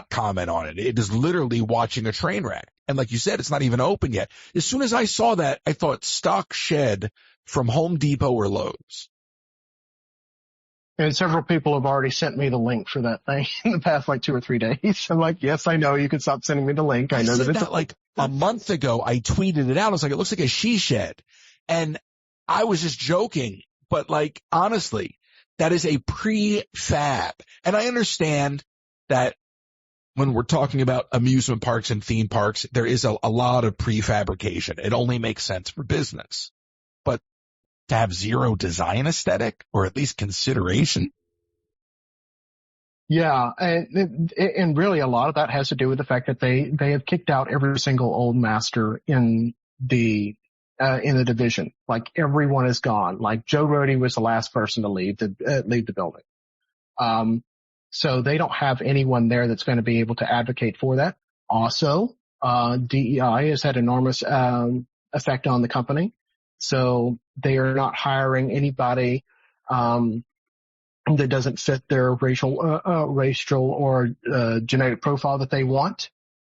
comment on it? It is literally watching a train wreck. And like you said, it's not even open yet. As soon as I saw that, I thought stock shed from Home Depot or Lowe's. And several people have already sent me the link for that thing in the past 2 or 3 days. I'm like, yes, I know. You can stop sending me the link. I know that it's a month ago. I tweeted it out. I was like, it looks like a she shed. And I was just joking. But honestly, that is a prefab. And I understand that when we're talking about amusement parks and theme parks, there is a lot of prefabrication. It only makes sense for business. But to have zero design aesthetic, or at least consideration. Yeah, and really a lot of that has to do with the fact that they have kicked out every single old master in the division. Everyone is gone. Joe Rohde was the last person to leave the building. So they don't have anyone there that's going to be able to advocate for that. Also, DEI has had enormous effect on the company. So they are not hiring anybody that doesn't fit their racial or genetic profile that they want.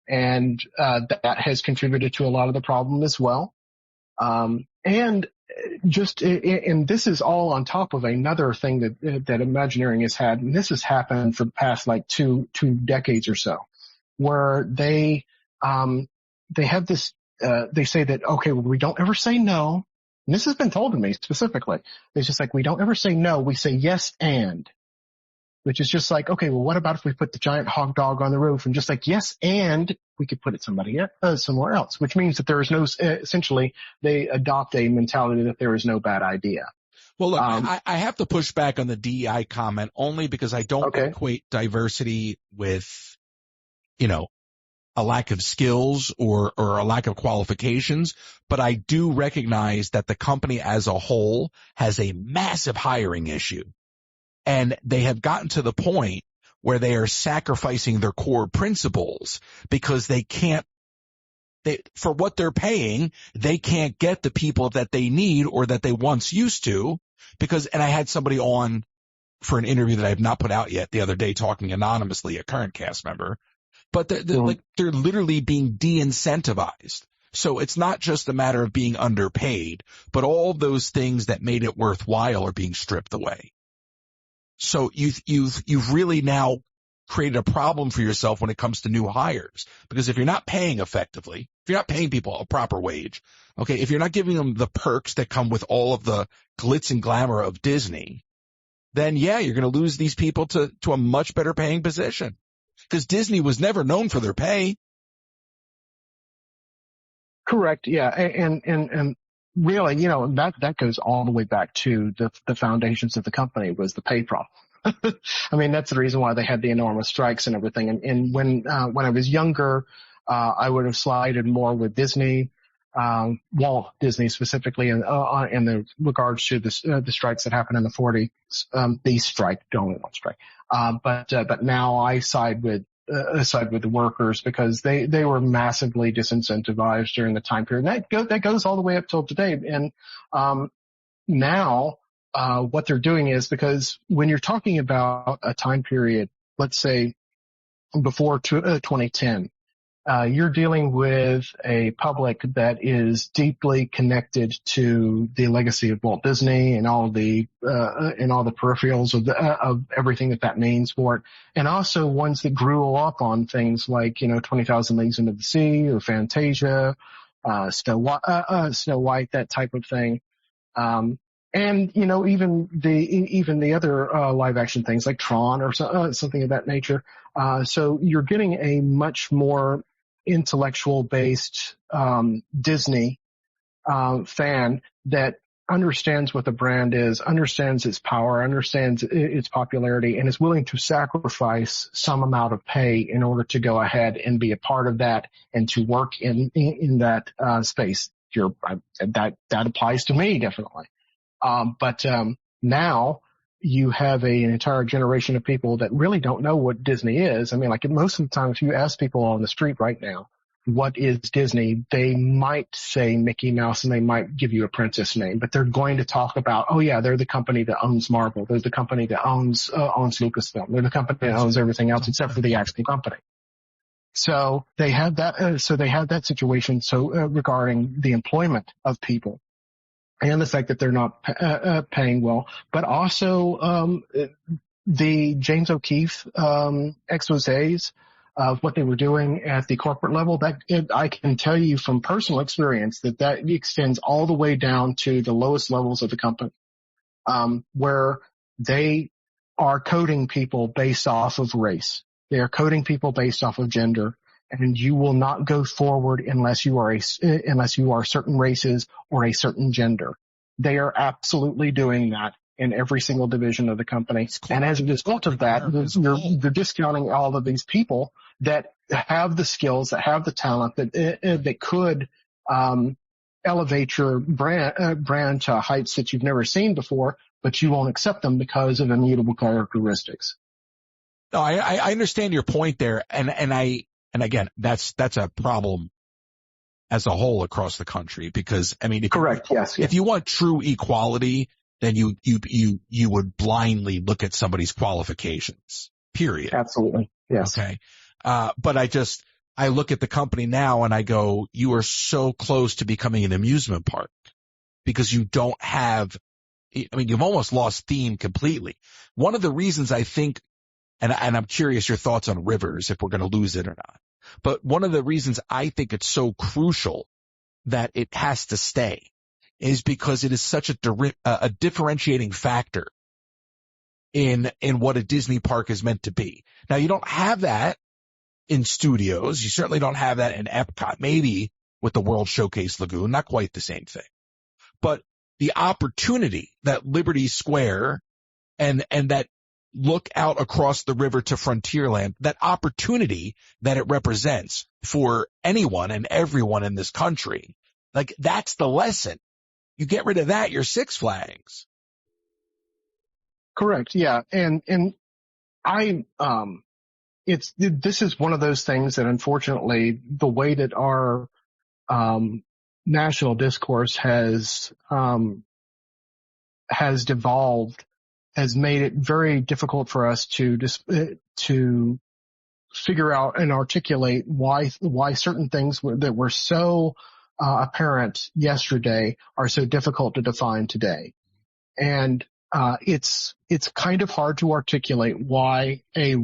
And that has contributed to a lot of the problem as well. And this is all on top of another thing that Imagineering has had, and this has happened for the past like two decades or so, where they have this, they say that, okay, well, we don't ever say no. And this has been told to me specifically. It's just like, we don't ever say no. We say yes and. Which is just like, okay, well, what about if we put the giant hog dog on the roof and just like, yes, and we could put it somewhere else, which means that there is no, essentially, they adopt a mentality that there is no bad idea. Well, look, I have to push back on the DEI comment only because I don't equate diversity with, a lack of skills or a lack of qualifications, but I do recognize that the company as a whole has a massive hiring issue. And they have gotten to the point where they are sacrificing their core principles because for what they're paying, they can't get the people that they need or that they once used to and I had somebody on for an interview that I have not put out yet the other day talking anonymously, a current cast member, but they're literally being de-incentivized. So it's not just a matter of being underpaid, but all those things that made it worthwhile are being stripped away. So you've really now created a problem for yourself when it comes to new hires, because if you're not paying effectively, if you're not paying people a proper wage, okay, if you're not giving them the perks that come with all of the glitz and glamour of Disney, then yeah, you're going to lose these people to a much better paying position, because Disney was never known for their pay. Correct. Yeah. And really, that goes all the way back to the foundations of the company was the pay problem. I mean, that's the reason why they had the enormous strikes and everything. And when I was younger, I would have sided more with Disney, Walt Disney specifically, in the regards to the strikes that happened in the 40s, the strike, only one strike. But now I side with the workers because they were massively disincentivized during the time period. And that goes all the way up till today. And now what they're doing is, because when you're talking about a time period, let's say before 2010, you're dealing with a public that is deeply connected to the legacy of Walt Disney and all the peripherals of everything that means for it. And also ones that grew up on things like, 20,000 Leagues Under the Sea or Fantasia, Snow White, that type of thing. And, even the other, live action things like Tron or something of that nature. So you're getting a much more intellectual based, Disney, fan that understands what the brand is, understands its power, understands its popularity, and is willing to sacrifice some amount of pay in order to go ahead and be a part of that and to work in that, space. That applies to me, definitely. But now you have an entire generation of people that really don't know what Disney is. I mean, like most of the time, if you ask people on the street right now, what is Disney, they might say Mickey Mouse and they might give you a princess name, but they're going to talk about, oh yeah, they're the company that owns Marvel. They're the company that owns Lucasfilm. They're the company that owns everything else except for the actual company. So they have that situation. So regarding the employment of people, and the fact that they're not paying well, but also the James O'Keefe exposés of what they were doing at the corporate level. I can tell you from personal experience that extends all the way down to the lowest levels of the company, where they are coding people based off of race. They are coding people based off of gender. And you will not go forward unless you are certain races or a certain gender. They are absolutely doing that in every single division of the company. And as a result of that, you're discounting all of these people that have the skills, that have the talent, that could elevate your brand to heights that you've never seen before, but you won't accept them because of immutable characteristics. No, I understand your point there, and again, that's a problem as a whole across the country, because I mean, if you want true equality, then you would blindly look at somebody's qualifications, period. Absolutely. Yes. Okay. But I look at the company now and I go, you are so close to becoming an amusement park because you don't have, I mean, you've almost lost theme completely. One of the reasons I think, and I'm curious your thoughts on rivers, if we're going to lose it or not, but one of the reasons I think it's so crucial that it has to stay is because it is such a differentiating factor in what a Disney park is meant to be. Now, you don't have that in studios. You certainly don't have that in Epcot, maybe with the World Showcase Lagoon, not quite the same thing. But the opportunity that Liberty Square and that look out across the river to Frontierland, that opportunity that it represents for anyone and everyone in this country, like that's the lesson. You get rid of that, you're Six Flags. Correct. Yeah. And this is one of those things that unfortunately the way that our, national discourse has devolved has made it very difficult for us to figure out and articulate why certain things that were so apparent yesterday are so difficult to define today. And it's kind of hard to articulate why a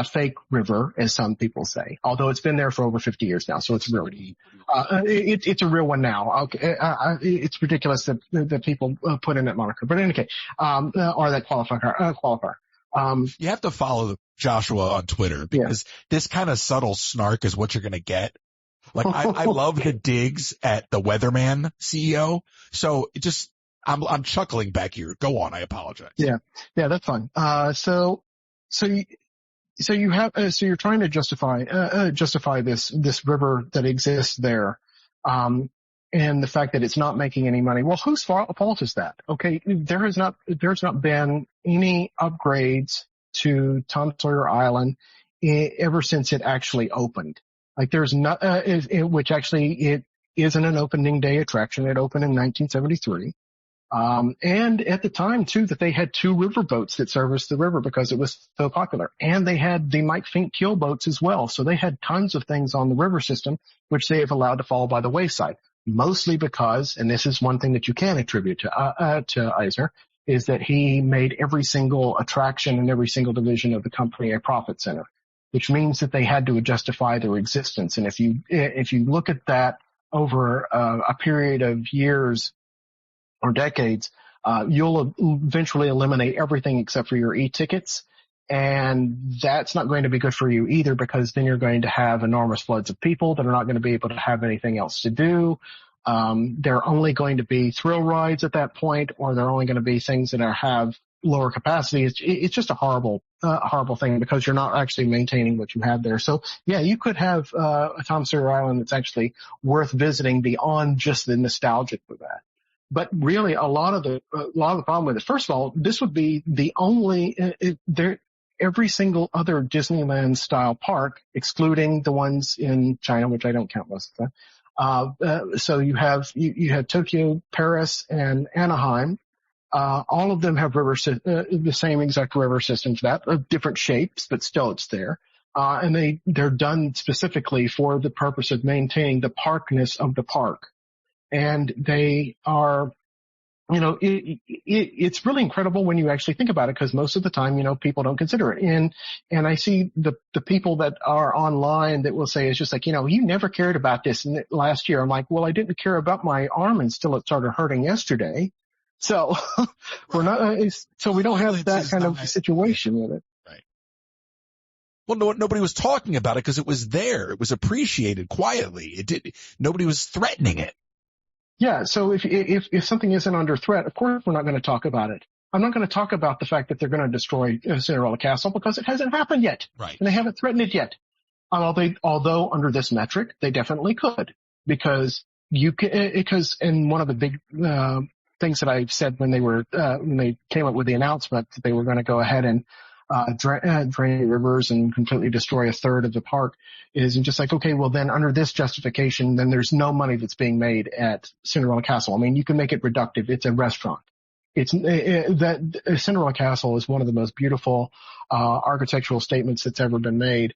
fake river, as some people say, although it's been there for over 50 years now, so it's really it's a real one now. Okay, it's ridiculous that people put in that moniker, but in any case, or that qualifier. You have to follow Joshua on Twitter because this kind of subtle snark is what you're going to get. Like I love the digs at the Weatherman CEO. So I'm chuckling back here. Go on. I apologize. Yeah, that's fine. So you're trying to justify this river that exists there, and the fact that it's not making any money. Well, whose fault is that? Okay, there's not been any upgrades to Tom Sawyer Island ever since it actually opened. Like there's not, which actually it isn't an opening day attraction. It opened in 1973. And at the time too, that they had 2 river boats that serviced the river because it was so popular. And they had the Mike Fink keel boats as well. So they had tons of things on the river system, which they have allowed to fall by the wayside. Mostly because, and this is one thing that you can attribute to Eisner, is that he made every single attraction and every single division of the company a profit center, which means that they had to justify their existence. And if you look at that over a period of years or decades, you'll eventually eliminate everything except for your e-tickets. And that's not going to be good for you either, because then you're going to have enormous floods of people that are not going to be able to have anything else to do. They're only going to be thrill rides at that point, or they're only going to be things that have lower capacity. It's just a horrible thing because you're not actually maintaining what you have there. So yeah, you could have a Tom Sawyer Island that's actually worth visiting beyond just the nostalgia for that. But really, a lot of the problem with it. First of all, this would be the only every single other Disneyland style park, excluding the ones in China, which I don't count most of them. So you have Tokyo, Paris, and Anaheim. All of them have the same exact river system for that, of different shapes, but still it's there. And they're done specifically for the purpose of maintaining the parkness of the park. And they are, it's really incredible when you actually think about it, because most of the time, people don't consider it. And I see the people that are online that will say, it's just like, you never cared about this last year. I'm like, well, I didn't care about my arm until it started hurting yesterday. So we don't have that kind of situation with it. Right. Well, nobody was talking about it because it was there. It was appreciated quietly. Nobody was threatening it. Yeah, so if something isn't under threat, of course we're not going to talk about it. I'm not going to talk about the fact that they're going to destroy Cinderella Castle because it hasn't happened yet. Right. And they haven't threatened it yet. Although under this metric, they definitely could, because and one of the big things that I said when they came up with the announcement that they were going to go ahead and drain rivers and completely destroy a third of the park is just like, okay, well then under this justification, then there's no money that's being made at Cinderella Castle. I mean, you can make it reductive. It's a restaurant. That Cinderella Castle is one of the most beautiful architectural statements that's ever been made.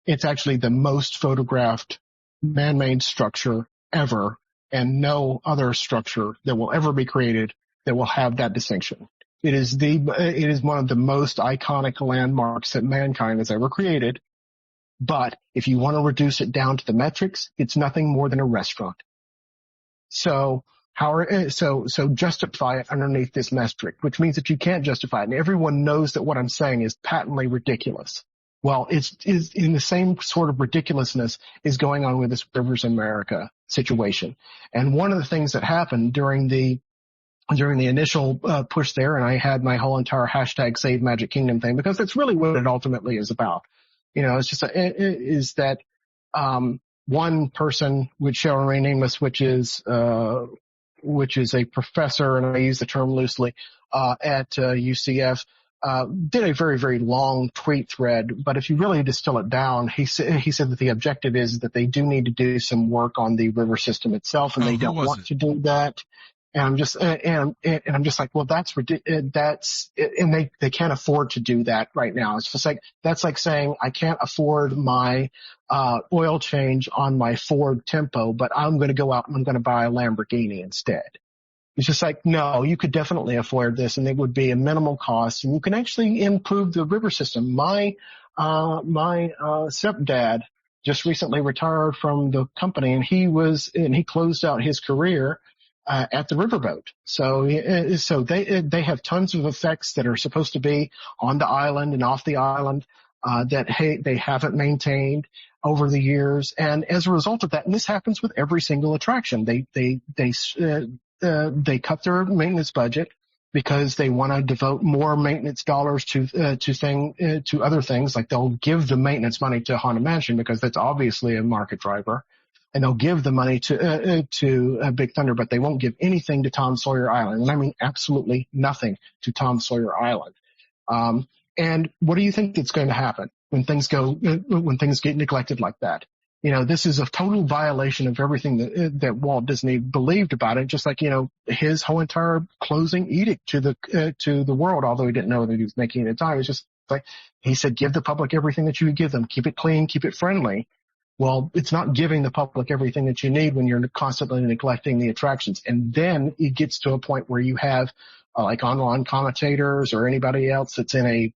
It's actually the most photographed man-made structure ever, and no other structure that will ever be created that will have that distinction. It is one of the most iconic landmarks that mankind has ever created. But if you want to reduce it down to the metrics, it's nothing more than a restaurant. So justify it underneath this metric, which means that you can't justify it. And everyone knows that what I'm saying is patently ridiculous. Well, it's in the same sort of ridiculousness is going on with this Rivers America situation. And one of the things that happened during the initial push there, and I had my whole entire hashtag Save Magic Kingdom thing, because that's really what it ultimately is about. It's just is that one person, which shall remain nameless, which is a professor, and I use the term loosely, at UCF, did a very, very long tweet thread. But if you really distill it down, he said that the objective is that they do need to do some work on the river system itself, and they don't want to do that. And I'm just, and I'm just like, well, that's ridiculous. And they can't afford to do that right now. It's just like, that's like saying I can't afford my, oil change on my Ford Tempo, but I'm going to go out and I'm going to buy a Lamborghini instead. It's just like, no, you could definitely afford this, and it would be a minimal cost, and you can actually improve the river system. My stepdad just recently retired from the company, and he closed out his career at the riverboat. So they have tons of effects that are supposed to be on the island and off the island, that they haven't maintained over the years. And as a result of that, and this happens with every single attraction, they cut their maintenance budget because they want to devote more maintenance dollars to other things. Like they'll give the maintenance money to Haunted Mansion because that's obviously a market driver. And they'll give the money to Big Thunder, but they won't give anything to Tom Sawyer Island. And I mean absolutely nothing to Tom Sawyer Island. And what do you think that's going to happen when things get neglected like that? This is a total violation of everything that Walt Disney believed about it. Just like, his whole entire closing edict to the world, although he didn't know that he was making it at the time. It was just like, he said, give the public everything that you give them. Keep it clean, keep it friendly. Well, it's not giving the public everything that you need when you're constantly neglecting the attractions. And then it gets to a point where you have like online commentators or anybody else that's in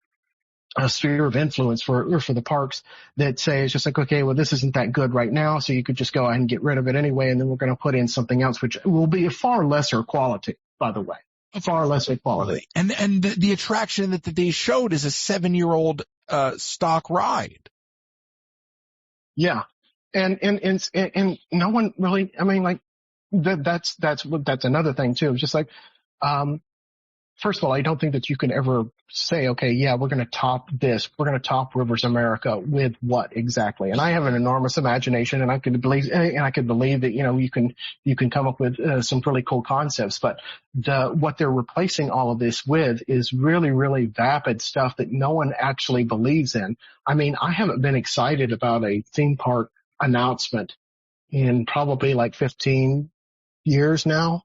a sphere of influence for the parks that say it's just like, okay, well, this isn't that good right now, so you could just go ahead and get rid of it anyway, and then we're going to put in something else, which will be a far lesser quality, by the way. Far lesser quality. And the attraction that they showed is a 7-year-old stock ride. Yeah. And no one really, I mean, like, that's another thing too. It's just like, first of all, I don't think that you can ever say, okay, yeah, we're going to top this. We're going to top Rivers America with what exactly? And I have an enormous imagination, and I could believe that, you can come up with some really cool concepts, but what they're replacing all of this with is really, really vapid stuff that no one actually believes in. I mean, I haven't been excited about a theme park announcement in probably like 15 years now.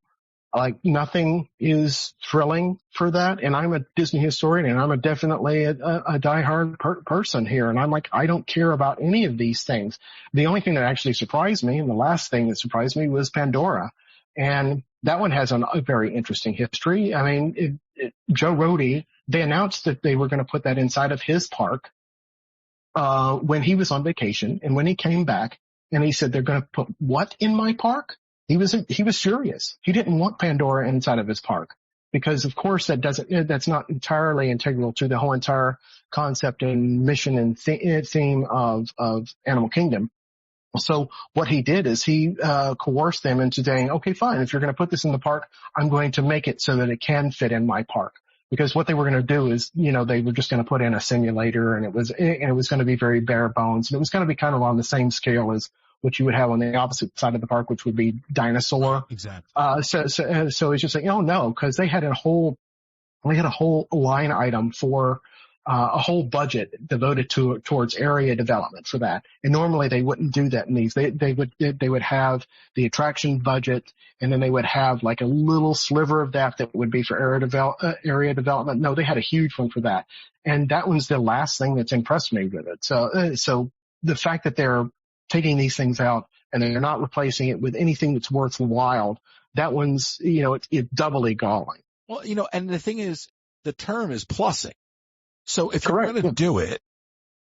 Like nothing is thrilling for that. And I'm a Disney historian, and I'm definitely a diehard person here. And I'm like, I don't care about any of these things. The only thing that actually surprised me, and the last thing that surprised me, was Pandora. And that one has a very interesting history. I mean, Joe Rohde, they announced that they were going to put that inside of his park when he was on vacation. And when he came back and he said, they're going to put what in my park? He was furious. He didn't want Pandora inside of his park because, of course, that's not entirely integral to the whole entire concept and mission and theme of Animal Kingdom. So what he did is he coerced them into saying, okay, fine, if you're going to put this in the park, I'm going to make it so that it can fit in my park. Because what they were going to do is, they were just going to put in a simulator, and it was going to be very bare bones, and it was going to be kind of on the same scale as what you would have on the opposite side of the park, which would be Dinosaur. Exactly. So it's just like, oh no, because they had a whole line item for a whole budget devoted towards area development for that. And normally they wouldn't do that in these. They would have the attraction budget, and then they would have like a little sliver of that would be for area development. No, they had a huge one for that. And that one's the last thing that's impressed me with it. So the fact that they're taking these things out and they're not replacing it with anything that's worthwhile, that one's, it's doubly galling. Well, and the thing is, the term is plussing. So if you're Correct. going to do it,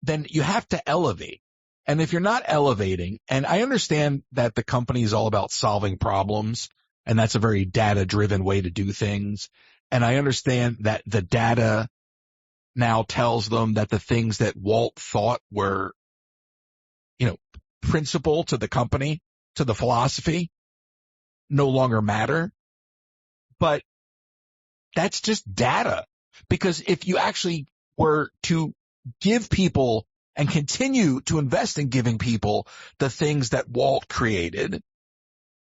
then you have to elevate. And if you're not elevating, and I understand that the company is all about solving problems, and that's a very data-driven way to do things. And I understand that the data now tells them that the things that Walt thought were, principal to the company, to the philosophy, no longer matter. But that's just data. Because if you actually were to give people and continue to invest in giving people the things that Walt created,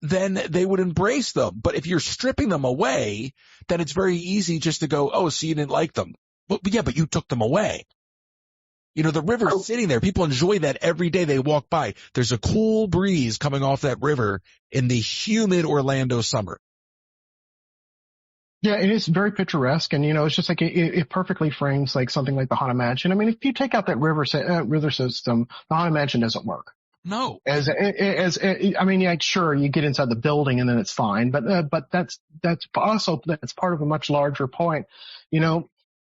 then they would embrace them. But if you're stripping them away, then it's very easy just to go, oh, so you didn't like them. But you took them away. The river's sitting there. People enjoy that every day they walk by. There's a cool breeze coming off that river in the humid Orlando summer. Yeah, it is very picturesque, and it's just like it perfectly frames like something like the Haunted Mansion. I mean, if you take out that river system, the Haunted Mansion doesn't work. No. Sure, you get inside the building and then it's fine, but that's part of a much larger point.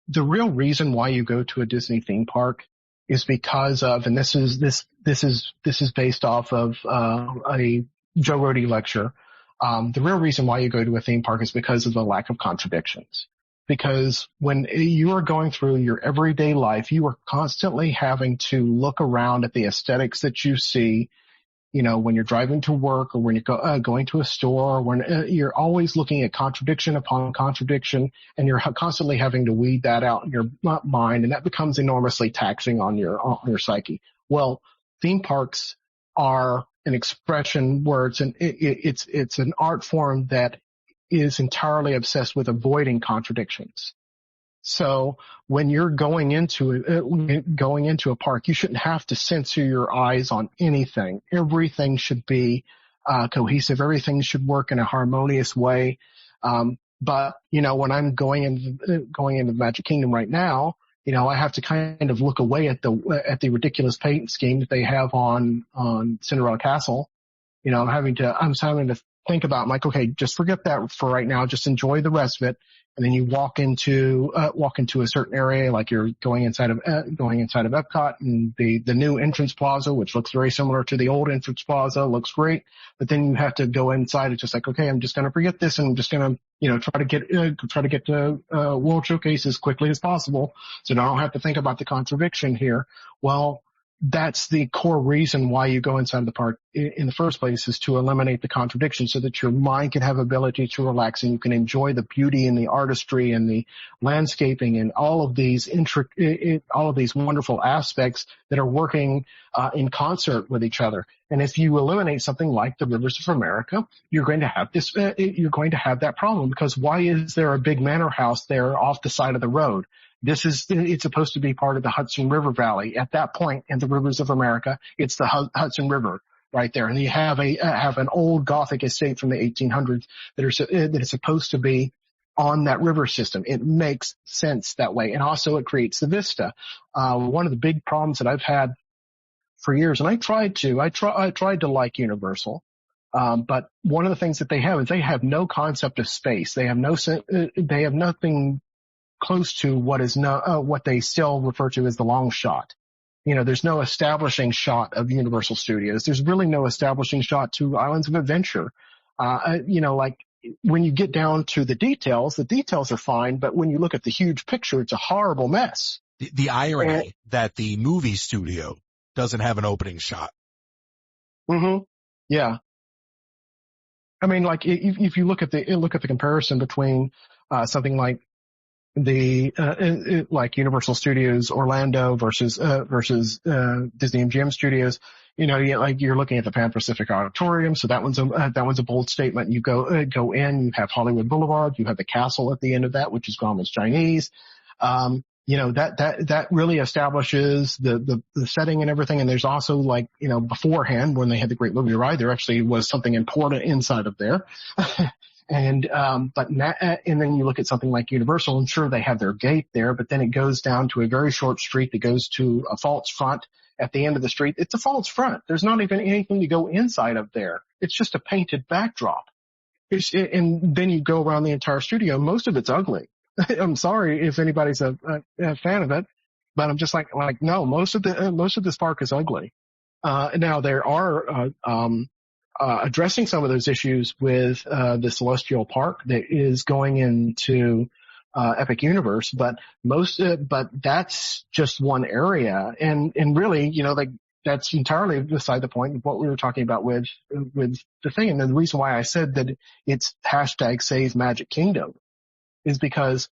The real reason why you go to a Disney theme park is because of, and this is based off of a Joe Rohde lecture. The real reason why you go to a theme park is because of the lack of contradictions. Because when you are going through your everyday life, you are constantly having to look around at the aesthetics that you see, when you're driving to work or when you're going to a store, when you're always looking at contradiction upon contradiction, and you're constantly having to weed that out in your mind, and that becomes enormously taxing on your psyche. Well, theme parks are an expression where it's an art form that is entirely obsessed with avoiding contradictions. So when you're going into a park, you shouldn't have to censor your eyes on anything. Everything should be cohesive. Everything should work in a harmonious way. But when I'm going into the Magic Kingdom right now, I have to kind of look away at the ridiculous paint scheme that they have on Cinderella Castle. I'm having to think about, I'm like, okay, just forget that for right now. Just enjoy the rest of it. And then you walk into a certain area, like you're going inside of Epcot, and the new entrance plaza, which looks very similar to the old entrance plaza, looks great. But then you have to go inside. It's just like, okay, I'm just going to forget this, and I'm just going to, try to get to World Showcase as quickly as possible, so I don't have to think about the contradiction here. Well, that's the core reason why you go inside the park in the first place, is to eliminate the contradiction so that your mind can have ability to relax and you can enjoy the beauty and the artistry and the landscaping and all of these wonderful aspects that are working in concert with each other. And if you eliminate something like the Rivers of America, you're going to have that problem, because why is there a big manor house there off the side of the road? It's supposed to be part of the Hudson River Valley. At that point in the Rivers of America, it's the Hudson River right there. And you have an old Gothic estate from the 1800s that is supposed to be on that river system. It makes sense that way. And also it creates the vista. One of the big problems that I've had for years, and I tried to like Universal. But one of the things that they have is they have no concept of space. They have nothing close to what they still refer to as the long shot. There's no establishing shot of Universal Studios. There's really no establishing shot to Islands of Adventure. Like when you get down to the details are fine, but when you look at the huge picture, it's a horrible mess. The irony that the movie studio doesn't have an opening shot. Mm-hmm. Yeah. I mean, like if you look at the comparison between something like like Universal Studios Orlando versus Disney MGM Studios, you're looking at the Pan Pacific Auditorium, so that one's a bold statement. You go in, you have Hollywood Boulevard, you have the castle at the end of that, which is Grauman's Chinese. That really establishes the setting and everything. And there's also beforehand, when they had the Great Movie Ride, there actually was something important inside of there. And then you look at something like Universal, and sure, they have their gate there, but then it goes down to a very short street that goes to a false front, at the end of the street. It's a false front. There's not even anything to go inside of there. It's just a painted backdrop. And then you go around the entire studio. Most of it's ugly. I'm sorry if anybody's a fan of it, but I'm just like no, most of this park is ugly. Now there are, addressing some of those issues with, the Celestial Park that is going into, Epic Universe, but that's just one area. And really, that's entirely beside the point of what we were talking about with the thing. And the reason why I said that it's hashtag Save Magic Kingdom is because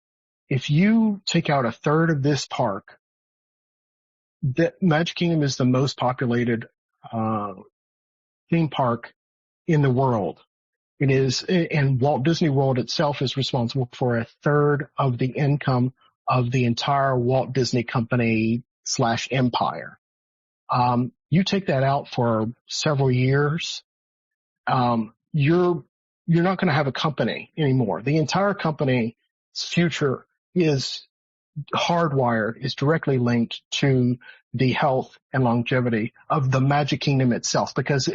if you take out a third of this park, the Magic Kingdom is the most populated theme park in the world. It is, and Walt Disney World itself is responsible for a third of the income of the entire Walt Disney Company / empire. You take that out for several years, you're not going to have a company anymore. The entire company's future is hardwired, is directly linked to the health and longevity of the Magic Kingdom itself, because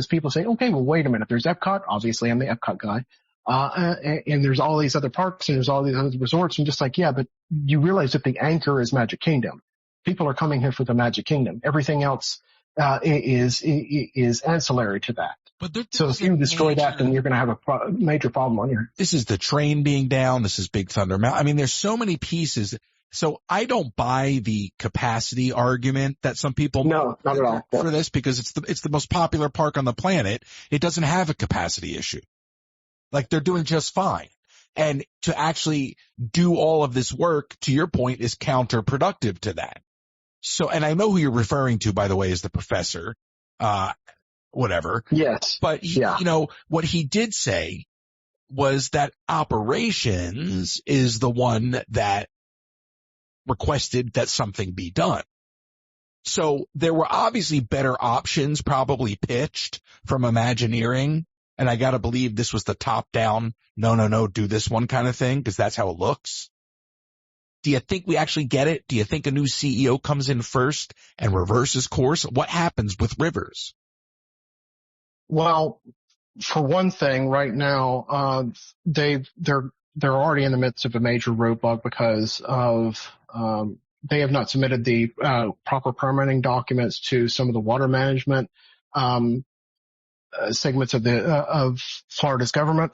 people say, okay, well, wait a minute. There's Epcot. Obviously, I'm the Epcot guy. And there's all these other parks and there's all these other resorts. And just like, yeah, but you realize that the anchor is Magic Kingdom. People are coming here for the Magic Kingdom. Everything else, is ancillary to that. So if you destroy that, then you're going to have a major problem on your. This is the train being down. This is Big Thunder Mountain. I mean, there's so many pieces. So I don't buy the capacity argument that some people no, not at all. For this, because it's the most popular park on the planet. It doesn't have a capacity issue. Like, they're doing just fine. And to actually do all of this work, to your point, is counterproductive to that. So, and I know who you're referring to, by the way, is the professor, whatever. Yes. But what he did say was that operations is the one that requested that something be done. So there were obviously better options probably pitched from Imagineering. And I got to believe this was the top down, no, do this one kind of thing, because that's how it looks. Do you think we actually get it? Do you think a new CEO comes in first and reverses course? What happens with Rivers? Well, for one thing, right now, they're already in the midst of a major roadblock because of, they have not submitted the, proper permitting documents to some of the water management, segments of Florida's government.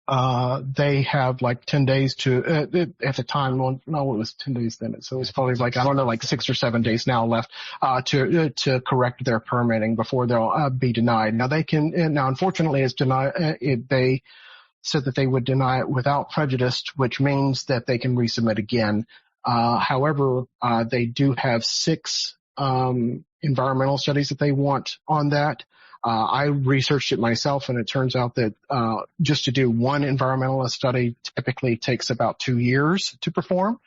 They have like 10 days to, at the time, well, no, it was 10 days then. So it's probably like, I don't know, like 6 or 7 days now left, to correct their permitting before they'll, be denied. Now unfortunately it's denied, they said that they would deny it without prejudice, which means that they can resubmit again. However, they do have 6, environmental studies that they want on that. I researched it myself, and it turns out that just to do one environmentalist study typically takes about 2 years to perform,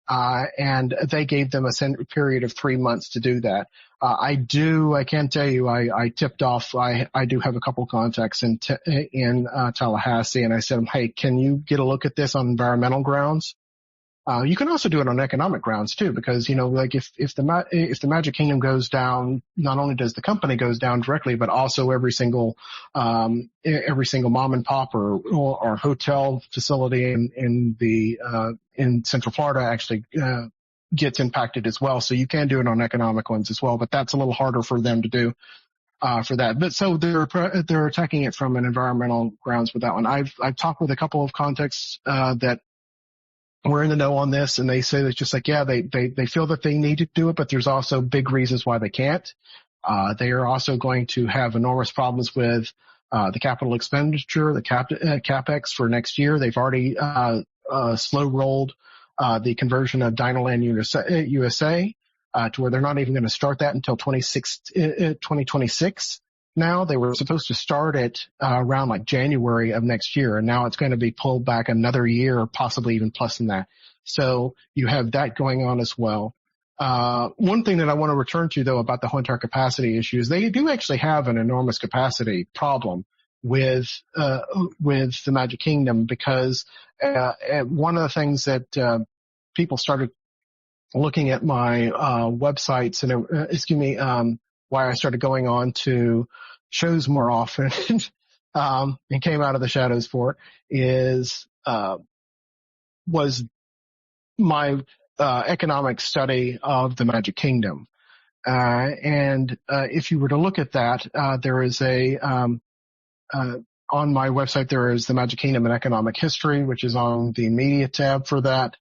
and they gave them a period of 3 months to do that. I can tell you, I tipped off, I do have a couple contacts in Tallahassee, and I said, hey, can you get a look at this on environmental grounds? You can also do it on economic grounds too, because, like if the Magic Kingdom goes down, not only does the company goes down directly, but also every single mom and pop or hotel facility in Central Florida actually, gets impacted as well. So you can do it on economic ones as well, but that's a little harder for them to do, for that. But so they're attacking it from an environmental grounds with that one. I've talked with a couple of contacts, that we're in the know on this, and they say that just like, yeah, they feel that they need to do it, but there's also big reasons why they can't. They are also going to have enormous problems with, the capital expenditure, the capex for next year. They've already, slow rolled, the conversion of Dinoland USA, to where they're not even going to start that until 2026. Now they were supposed to start it, around like January of next year, and now it's going to be pulled back another year, possibly even plus than that. So you have that going on as well. One thing that I want to return to though about the whole entire capacity issue is they do actually have an enormous capacity problem with the Magic Kingdom, because, one of the things that, people started looking at my websites and why I started going on to shows more often and came out of the shadows for was my economic study of the Magic Kingdom. And if you were to look at that, there is on my website, there is the Magic Kingdom and Economic History, which is on the media tab for that.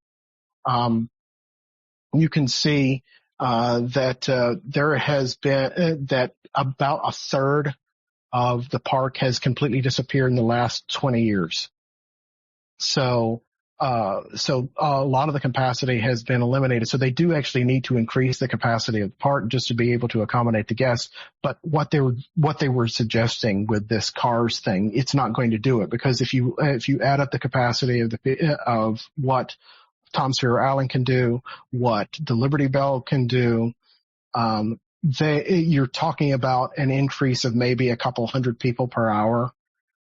You can see that there has been that about a third of the park has completely disappeared in the last 20 years. So a lot of the capacity has been eliminated. So they do actually need to increase the capacity of the park just to be able to accommodate the guests. But what they were suggesting with this Cars thing, it's not going to do it, because if you add up the capacity of what Tom Sawyer Island can do, what the Liberty Bell can do, you're talking about an increase of maybe a couple hundred people per hour,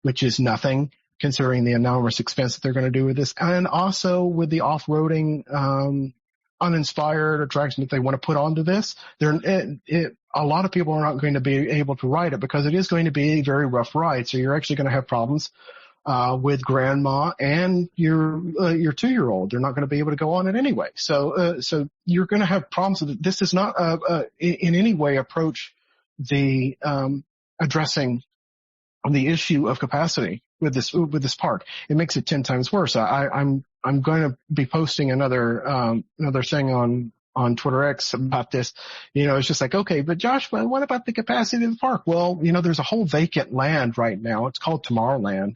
which is nothing considering the enormous expense that they're going to do with this. And also with the off-roading, uninspired attraction that they want to put onto this, a lot of people are not going to be able to ride it because it is going to be a very rough ride. So you're actually going to have problems with grandma and your 2-year-old. They're not going to be able to go on it anyway. So you're going to have problems with it. This does not, in any way approach the, addressing the issue of capacity with this park. It makes it 10 times worse. I'm going to be posting another thing on Twitter X about this. It's just like, okay, but Josh, what about the capacity of the park? Well, there's a whole vacant land right now. It's called Tomorrowland.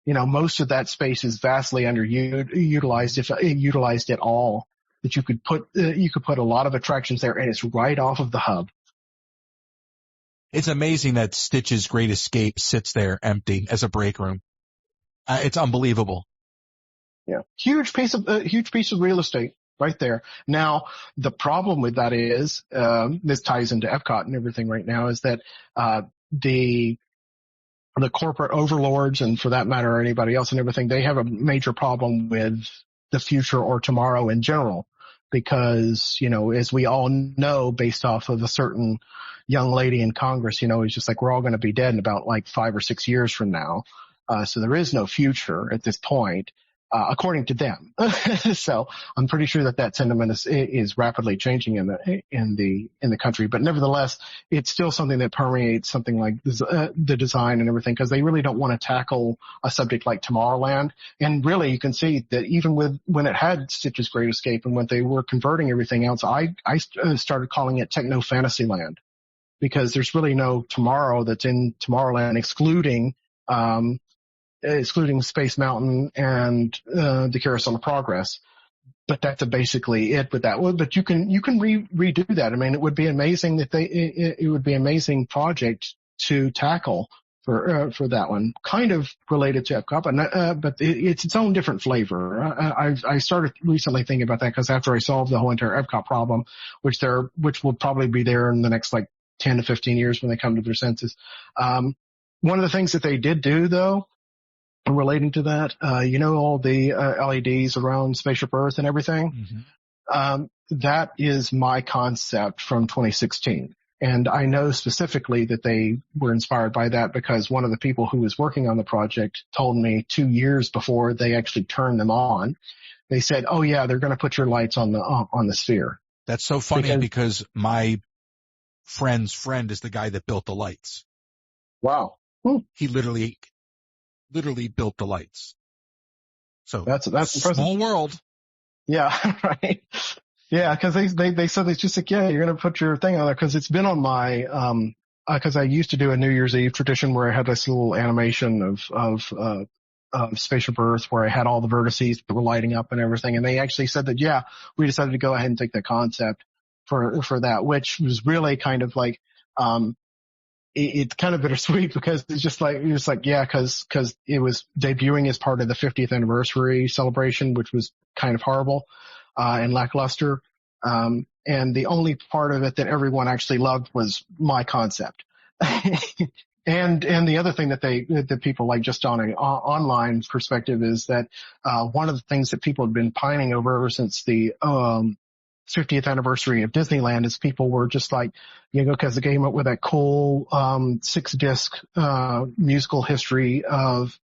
Most of that space is vastly underutilized, if utilized at all, that you could put a lot of attractions there, and it's right off of the hub. It's amazing that Stitch's Great Escape sits there empty as a break room. It's unbelievable. Yeah. Huge piece of real estate right there. Now, the problem with that is, this ties into Epcot and everything right now, is that, the corporate overlords, and for that matter, anybody else and everything, they have a major problem with the future or tomorrow in general. Because, as we all know, based off of a certain young lady in Congress, it's just like, we're all going to be dead in about like 5 or 6 years from now. So there is no future at this point, according to them. So I'm pretty sure that sentiment is rapidly changing in the country. But nevertheless, it's still something that permeates something like the design and everything, because they really don't want to tackle a subject like Tomorrowland. And really, you can see that even when it had Stitch's Great Escape and when they were converting everything else, I started calling it Techno Fantasyland, because there's really no tomorrow that's in Tomorrowland, excluding Space Mountain and the Carousel of Progress. But that's basically it with that. Well, but you can redo that. I mean, it would be amazing that it would be an amazing project to tackle for that one. Kind of related to Epcot, but it's its own different flavor. I started recently thinking about that, because after I solved the whole entire Epcot problem, which will probably be there in the next like 10 to 15 years when they come to their senses. One of the things that they did do, though, relating to that, all the LEDs around Spaceship Earth and everything. Mm-hmm. That is my concept from 2016. And I know specifically that they were inspired by that, because one of the people who was working on the project told me 2 years before they actually turned them on, they said, oh yeah, they're going to put your lights on the sphere. That's so funny, because my friend's friend is the guy that built the lights. Wow. He literally built the lights. So that's impressive. Small world. Yeah, right. Yeah, because they said it's just like, yeah, you're gonna put your thing on there, because it's been on my because I used to do a New Year's Eve tradition where I had this little animation of Spaceship Earth where I had all the vertices that were lighting up and everything, and they actually said that, yeah, we decided to go ahead and take the concept for that, which was really kind of like it's kind of bittersweet, because it's just like, yeah, cause it was debuting as part of the 50th anniversary celebration, which was kind of horrible, and lackluster. And the only part of it that everyone actually loved was my concept. And the other thing that people like, just on an online perspective, is that, one of the things that people have been pining over ever since the 50th anniversary of Disneyland is people were just like, because they came up with that cool 6-disc musical history of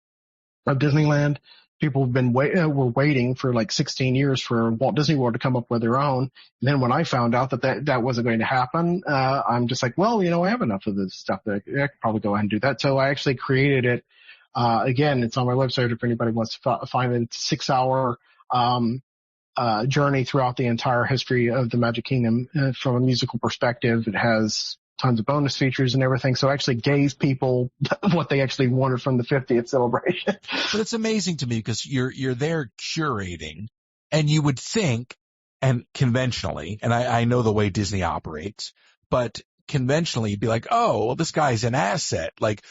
Disneyland. People have been were waiting for like 16 years for Walt Disney World to come up with their own. And then when I found out that wasn't going to happen, I'm just like, well, I have enough of this stuff that I could probably go ahead and do that. So I actually created it. Again, it's on my website if anybody wants to find it. It's a 6-hour journey throughout the entire history of the Magic Kingdom from a musical perspective. It has tons of bonus features and everything. So I actually gave people what they actually wanted from the 50th celebration. But it's amazing to me because you're there curating, and you would think, and conventionally, and I know the way Disney operates, but conventionally you'd be like, oh, well, this guy's an asset. Like,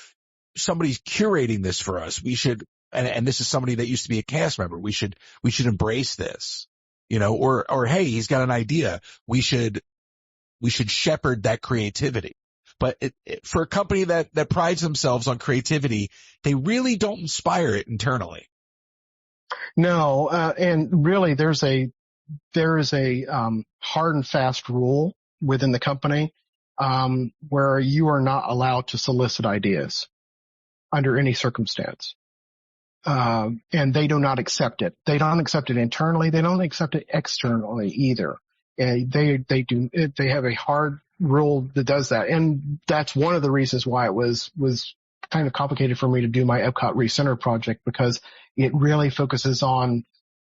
somebody's curating this for us. We should, and this is somebody that used to be a cast member. We should embrace this, or hey, he's got an idea. We should shepherd that creativity. But for a company that prides themselves on creativity, they really don't inspire it internally. No, and really there is a hard and fast rule within the company where you are not allowed to solicit ideas under any circumstance. And they do not accept it. They don't accept it internally. They don't accept it externally either. They have a hard rule that does that. And that's one of the reasons why it was kind of complicated for me to do my Epcot Recenter project, because it really focuses on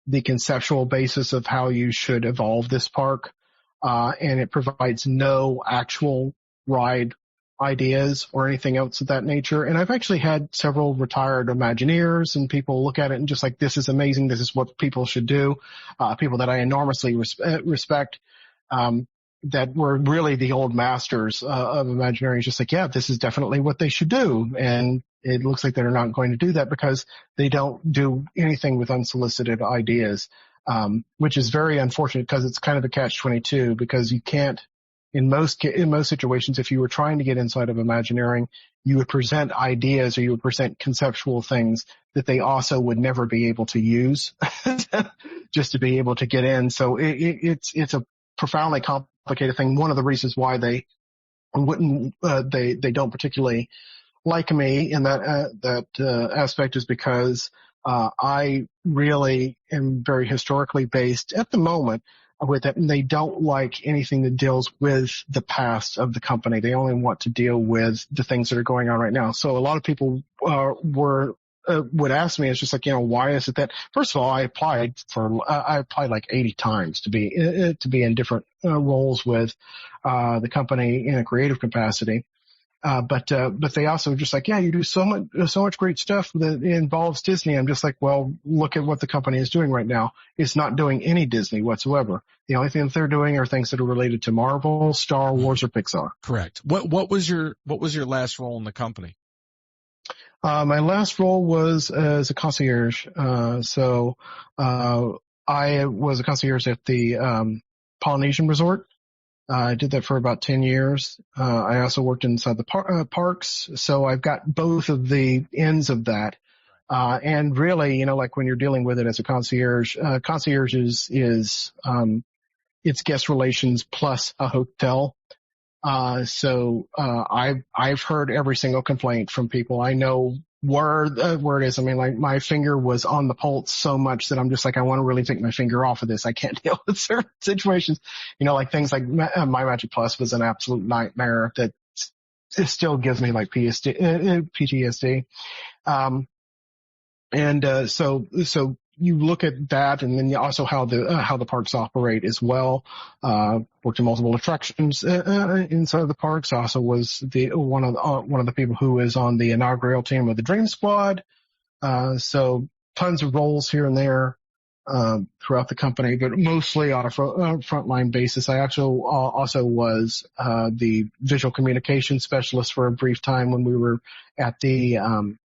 the conceptual basis of how you should evolve this park. And it provides no actual ride ideas or anything else of that nature. And I've actually had several retired Imagineers and people look at it and just like, this is amazing. This is what people should do. People that I enormously respect, that were really the old masters of Imagineering, just like, yeah, this is definitely what they should do. And it looks like they're not going to do that because they don't do anything with unsolicited ideas, which is very unfortunate because it's kind of a catch-22, because you can't, in most situations, if you were trying to get inside of Imagineering, you would present ideas or you would present conceptual things that they also would never be able to use just to be able to get in. So it's a profoundly complicated thing. One of the reasons why they don't particularly like me in that aspect is because I really am very historically based at the moment with it, and they don't like anything that deals with the past of the company. They only want to deal with the things that are going on right now. So a lot of people would ask me, it's just like, why is it that? First of all, I applied like 80 times to be in different roles with the company in a creative capacity. But they also just like, yeah, you do so much great stuff that involves Disney. I'm just like, well, look at what the company is doing right now. It's not doing any Disney whatsoever. The only thing that they're doing are things that are related to Marvel, Star Wars, or Pixar. Correct. What was your last role in the company? My last role was as a concierge. So I was a concierge at the Polynesian Resort. I did that for about 10 years. I also worked inside the parks. So I've got both of the ends of that. And really, like when you're dealing with it as a concierge is it's guest relations plus a hotel. So I've heard every single complaint from people. I know where it is. I mean, like my finger was on the pulse so much that I'm just like, I want to really take my finger off of this. I can't deal with certain situations, like things like My Magic Plus was an absolute nightmare that it still gives me like PTSD. So you look at that, and then you also how the parks operate as well. Worked in multiple attractions inside of the parks. Also was one of the people who is on the inaugural team of the Dream Squad. So tons of roles here and there throughout the company, but mostly on a frontline basis. I actually also was the visual communication specialist for a brief time when we were at when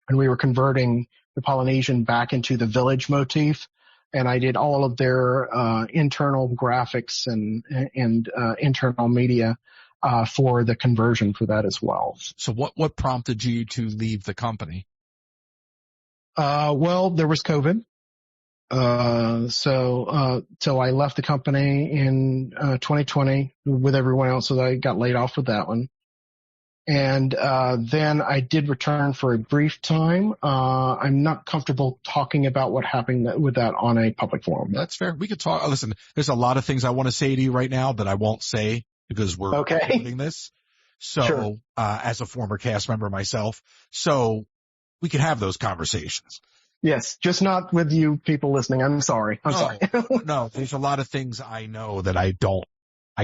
we were converting the Polynesian back into the village motif, and I did all of their internal graphics and internal media for the conversion for that as well. So what prompted you to leave the company? Well, there was COVID. So I left the company in 2020 with everyone else, so I got laid off with that one. And then I did return for a brief time. I'm not comfortable talking about what happened with that on a public forum. That's fair. We could talk. Listen, there's a lot of things I want to say to you right now that I won't say because we're recording this. So, Sure. As a former cast member myself, so we can have those conversations. Yes, just not with you people listening. I'm sorry. Sorry. No, there's a lot of things I know that I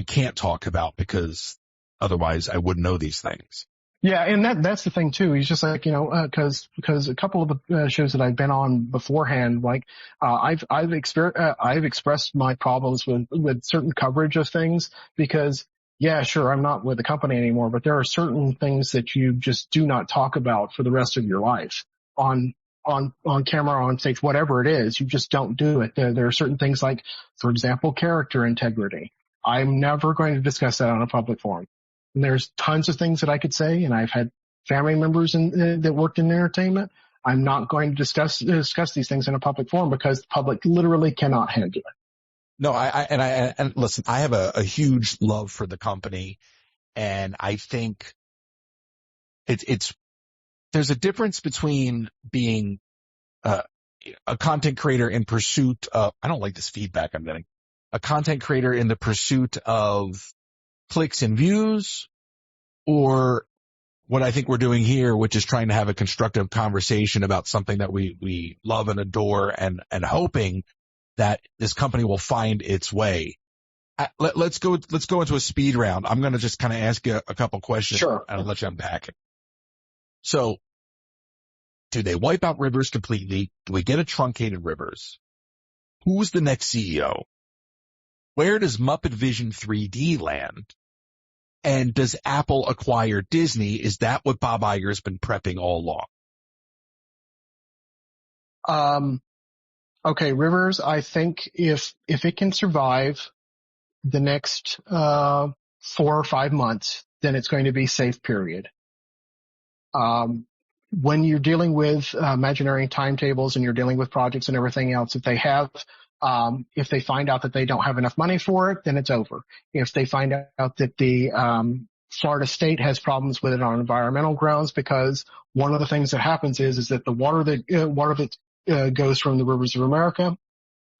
can't talk about because otherwise I wouldn't know these things. Yeah, and that's the thing too. He's just like, because a couple of the shows that I've been on beforehand, like I've expressed my problems with certain coverage of things because, yeah, sure, I'm not with the company anymore, but there are certain things that you just do not talk about for the rest of your life on camera, on stage, whatever it is. You just don't do it. There are certain things like, for example, character integrity. I'm never going to discuss that on a public forum. And there's tons of things that I could say, and I've had family members that worked in entertainment. I'm not going to discuss these things in a public forum because the public literally cannot handle it. No, and listen, I have a huge love for the company, and I think there's a difference between being a content creator in pursuit of, I don't like this feedback I'm getting, a content creator in the pursuit of clicks and views, or what I think we're doing here, which is trying to have a constructive conversation about something that we love and adore, and hoping that this company will find its way. Let's go into a speed round. I'm going to just kind of ask you a couple questions. Sure. And I'll let you unpack it. So, do they wipe out Rivers completely? Do we get a truncated Rivers? Who's the next CEO? Where does Muppet Vision 3D land? And does Apple acquire Disney? Is that what Bob Iger has been prepping all along? Okay, Rivers, I think if it can survive the next 4 or 5 months, then it's going to be safe, period. When you're dealing with imaginary timetables and you're dealing with projects and everything else, if they find out that they don't have enough money for it, then it's over. If they find out that the Florida state has problems with it on environmental grounds, because one of the things that happens is that the water that goes from the rivers of America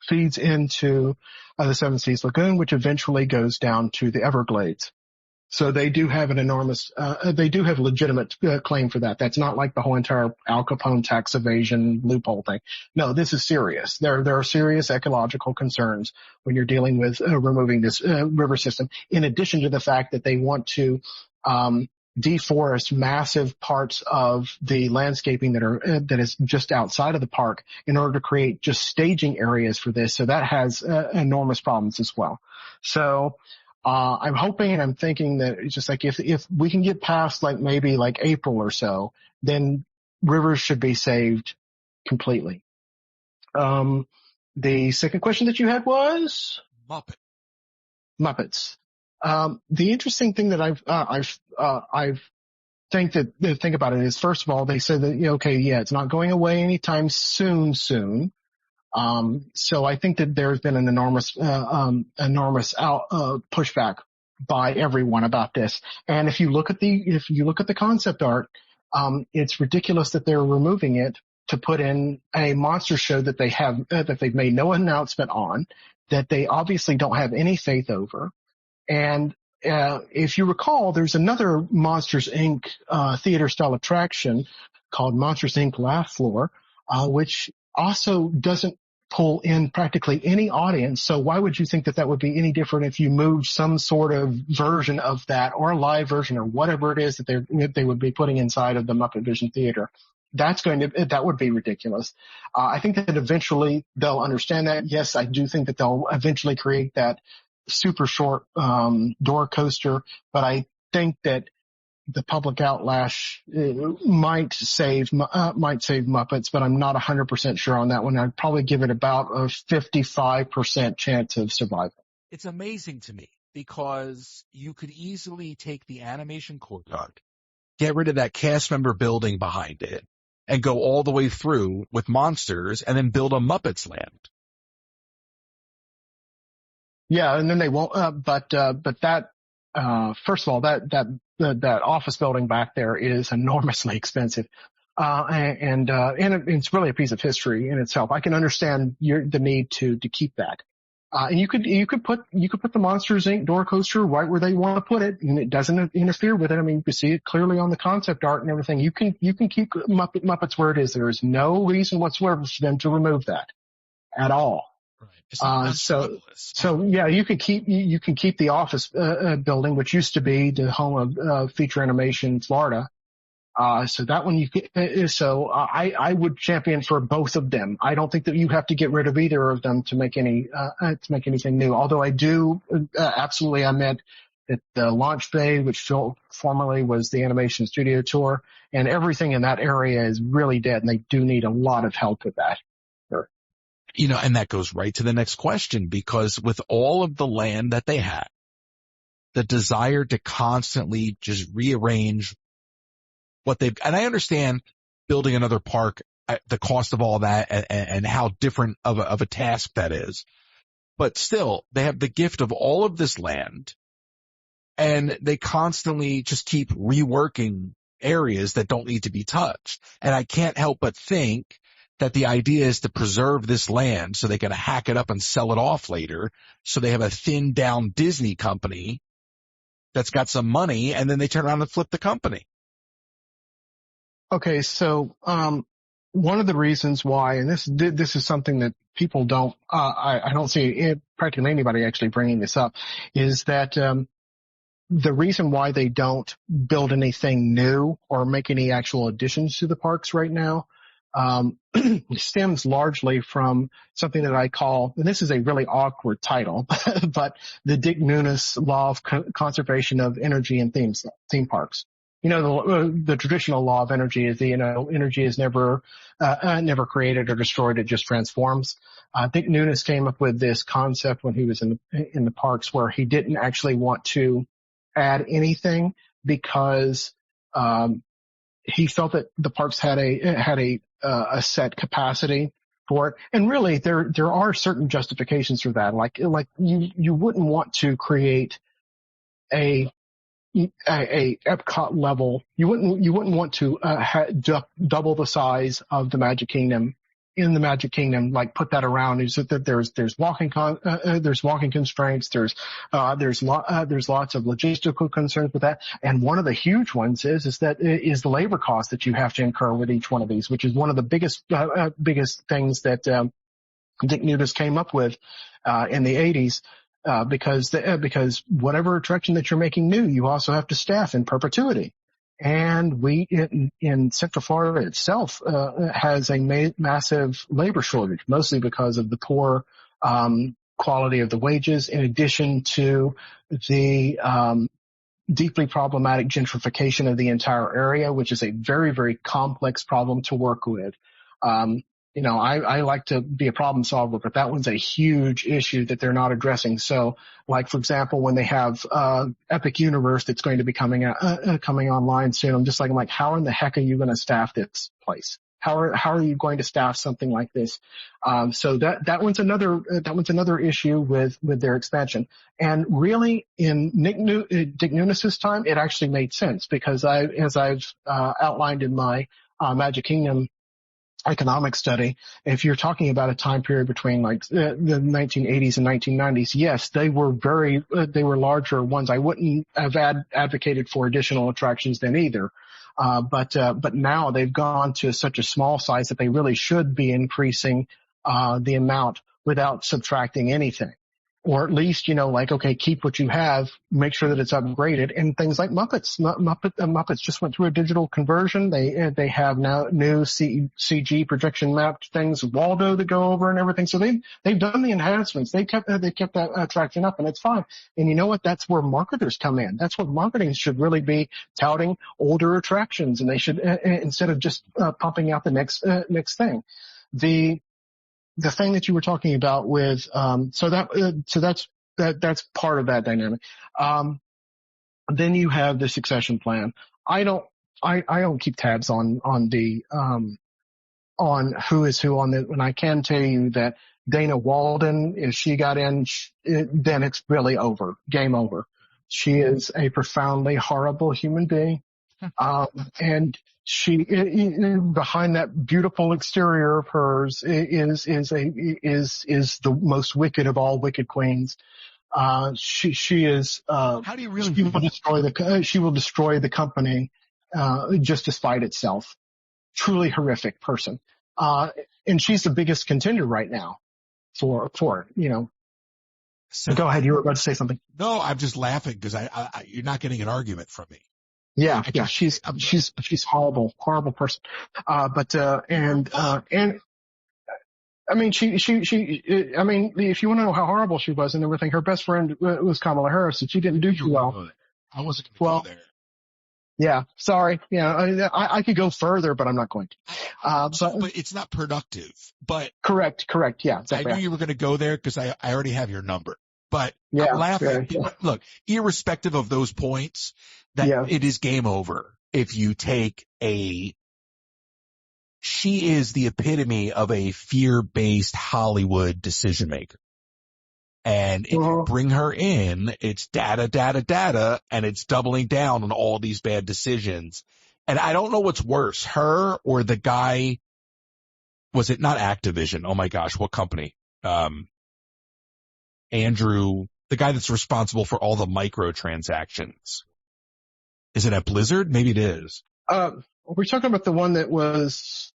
feeds into the Seven Seas Lagoon, which eventually goes down to the Everglades. So they do have a legitimate claim for that. That's not like the whole entire Al Capone tax evasion loophole thing. No, this is serious. There are serious ecological concerns when you're dealing with removing this river system, in addition to the fact that they want to deforest massive parts of the landscaping that is just outside of the park in order to create just staging areas for this. So that has enormous problems as well. So I'm hoping and I'm thinking that it's just like if we can get past maybe April or so, then rivers should be saved completely. The second question that you had was Muppets. The interesting thing that I've think about it is, first of all, they said that, it's not going away anytime soon. So I think that there's been an enormous pushback by everyone about this. And if you look at the concept art, it's ridiculous that they're removing it to put in a monster show that they've made no announcement on, that they obviously don't have any faith over. And if you recall, there's another Monsters Inc. Theater style attraction called Monsters Inc. Laugh Floor, which also doesn't pull in practically any audience. So why would you think that would be any different if you moved some sort of version of that, or a live version, or whatever it is that they would be putting inside of the Muppet Vision Theater? That would be ridiculous. I think that eventually they'll understand that. Yes, I do think that they'll eventually create that super short door coaster, but I think that the public outlash might save Muppets, but I'm not 100% sure on that one. I'd probably give it about a 55% chance of survival. It's amazing to me because you could easily take the animation courtyard, get rid of that cast member building behind it, and go all the way through with monsters and then build a Muppets land. Yeah, and then they won't. But that first of all, that office building back there is enormously expensive, and it's really a piece of history in itself. I can understand the need to keep that. And you could put the Monsters Inc. door coaster right where they want to put it, and it doesn't interfere with it. I mean, you can see it clearly on the concept art and everything. You can keep Muppets where it is. There is no reason whatsoever for them to remove that at all. Right. So yeah, you can keep the office building, which used to be the home of Feature Animation Florida. So that one I would champion for both of them. I don't think that you have to get rid of either of them to make anything new. Although I do absolutely admit that the launch bay, which formerly was the animation studio tour, and everything in that area is really dead, and they do need a lot of help with that. Sure. And that goes right to the next question, because with all of the land that they have, the desire to constantly just rearrange and I understand building another park, the cost of all that and how different of a task that is. But still, they have the gift of all of this land, and they constantly just keep reworking areas that don't need to be touched. And I can't help but think that the idea is to preserve this land so they can hack it up and sell it off later. So they have a thinned down Disney company that's got some money, and then they turn around and flip the company. Okay, so one of the reasons why, and this is something that people don't, I don't see practically anybody actually bringing this up, is that the reason why they don't build anything new or make any actual additions to the parks right now stems largely from something that I call, and this is a really awkward title, but the Dick Nunis Law of Conservation of Energy in theme parks. You know, the traditional law of energy is energy is never created or destroyed. It just transforms. Dick Nunis came up with this concept when he was in the parks, where he didn't actually want to add anything because he felt that the parks had a set capacity for it. And really, there are certain justifications for that. Like you wouldn't want to create a Epcot level. You wouldn't want to double the size of the Magic Kingdom in the Magic Kingdom, like put that around. Is that there's walking constraints. There's lots of logistical concerns with that. And one of the huge ones is the labor cost that you have to incur with each one of these, which is one of the biggest things that Dick Nunis came up with in the 80s. Because whatever attraction that you're making new, you also have to staff in perpetuity. And in Central Florida itself, has a massive labor shortage, mostly because of the poor, quality of the wages, in addition to the, deeply problematic gentrification of the entire area, which is a very, very complex problem to work with. I like to be a problem solver, but that one's a huge issue that they're not addressing. So, like, for example, when they have Epic Universe that's going to be coming online soon, I'm like, how in the heck are you going to staff this place? How are you going to staff something like this? So that one's another issue with their expansion. And really, in Dick Nunis's time, it actually made sense, because as I've outlined in my Magic Kingdom economic study, if you're talking about a time period between like the 1980s and 1990s, yes, they were larger ones. I wouldn't have advocated for additional attractions then either. But now they've gone to such a small size that they really should be increasing the amount without subtracting anything. Or at least, okay, keep what you have, make sure that it's upgraded. And things like Muppets. Muppets just went through a digital conversion. They have now new CG projection mapped things, Waldo to go over and everything. So they've done the enhancements. They kept that attraction up, and it's fine. And you know what? That's where marketers come in. That's what marketing should really be, touting older attractions. And they should, instead of just pumping out the next thing. The thing that you were talking about with, so that's part of that dynamic. Then you have the succession plan. I don't keep tabs on who is who on it, and I can tell you that Dana Walden, if she got in, then it's really over, game over. She is a profoundly horrible human being. And she, behind that beautiful exterior of hers is the most wicked of all wicked queens. She is, How do you really? She will destroy the company, just to spite itself. Truly horrific person. And she's the biggest contender right now for it, you know. So go ahead. You were about to say something. No, I'm just laughing because you're not getting an argument from me. Yeah. She's horrible person. And I mean, I mean, if you want to know how horrible she was and everything, her best friend was Kamala Harris, and she didn't do too well. I wasn't going to go there. Yeah, sorry. Yeah, I could go further, but I'm not going to. But it's not productive. But correct. Yeah, exactly. I knew you were going to go there because I already have your number. But yeah, I'm laughing. Yeah. Look, irrespective of those points, that it is game over if you take she is the epitome of a fear-based Hollywood decision maker. And if you bring her in, it's data, and it's doubling down on all these bad decisions. And I don't know what's worse, her or the guy, was it not Activision? Oh my gosh, what company? Andrew, the guy that's responsible for all the microtransactions. Is it at Blizzard? Maybe it is. We're talking about the one that was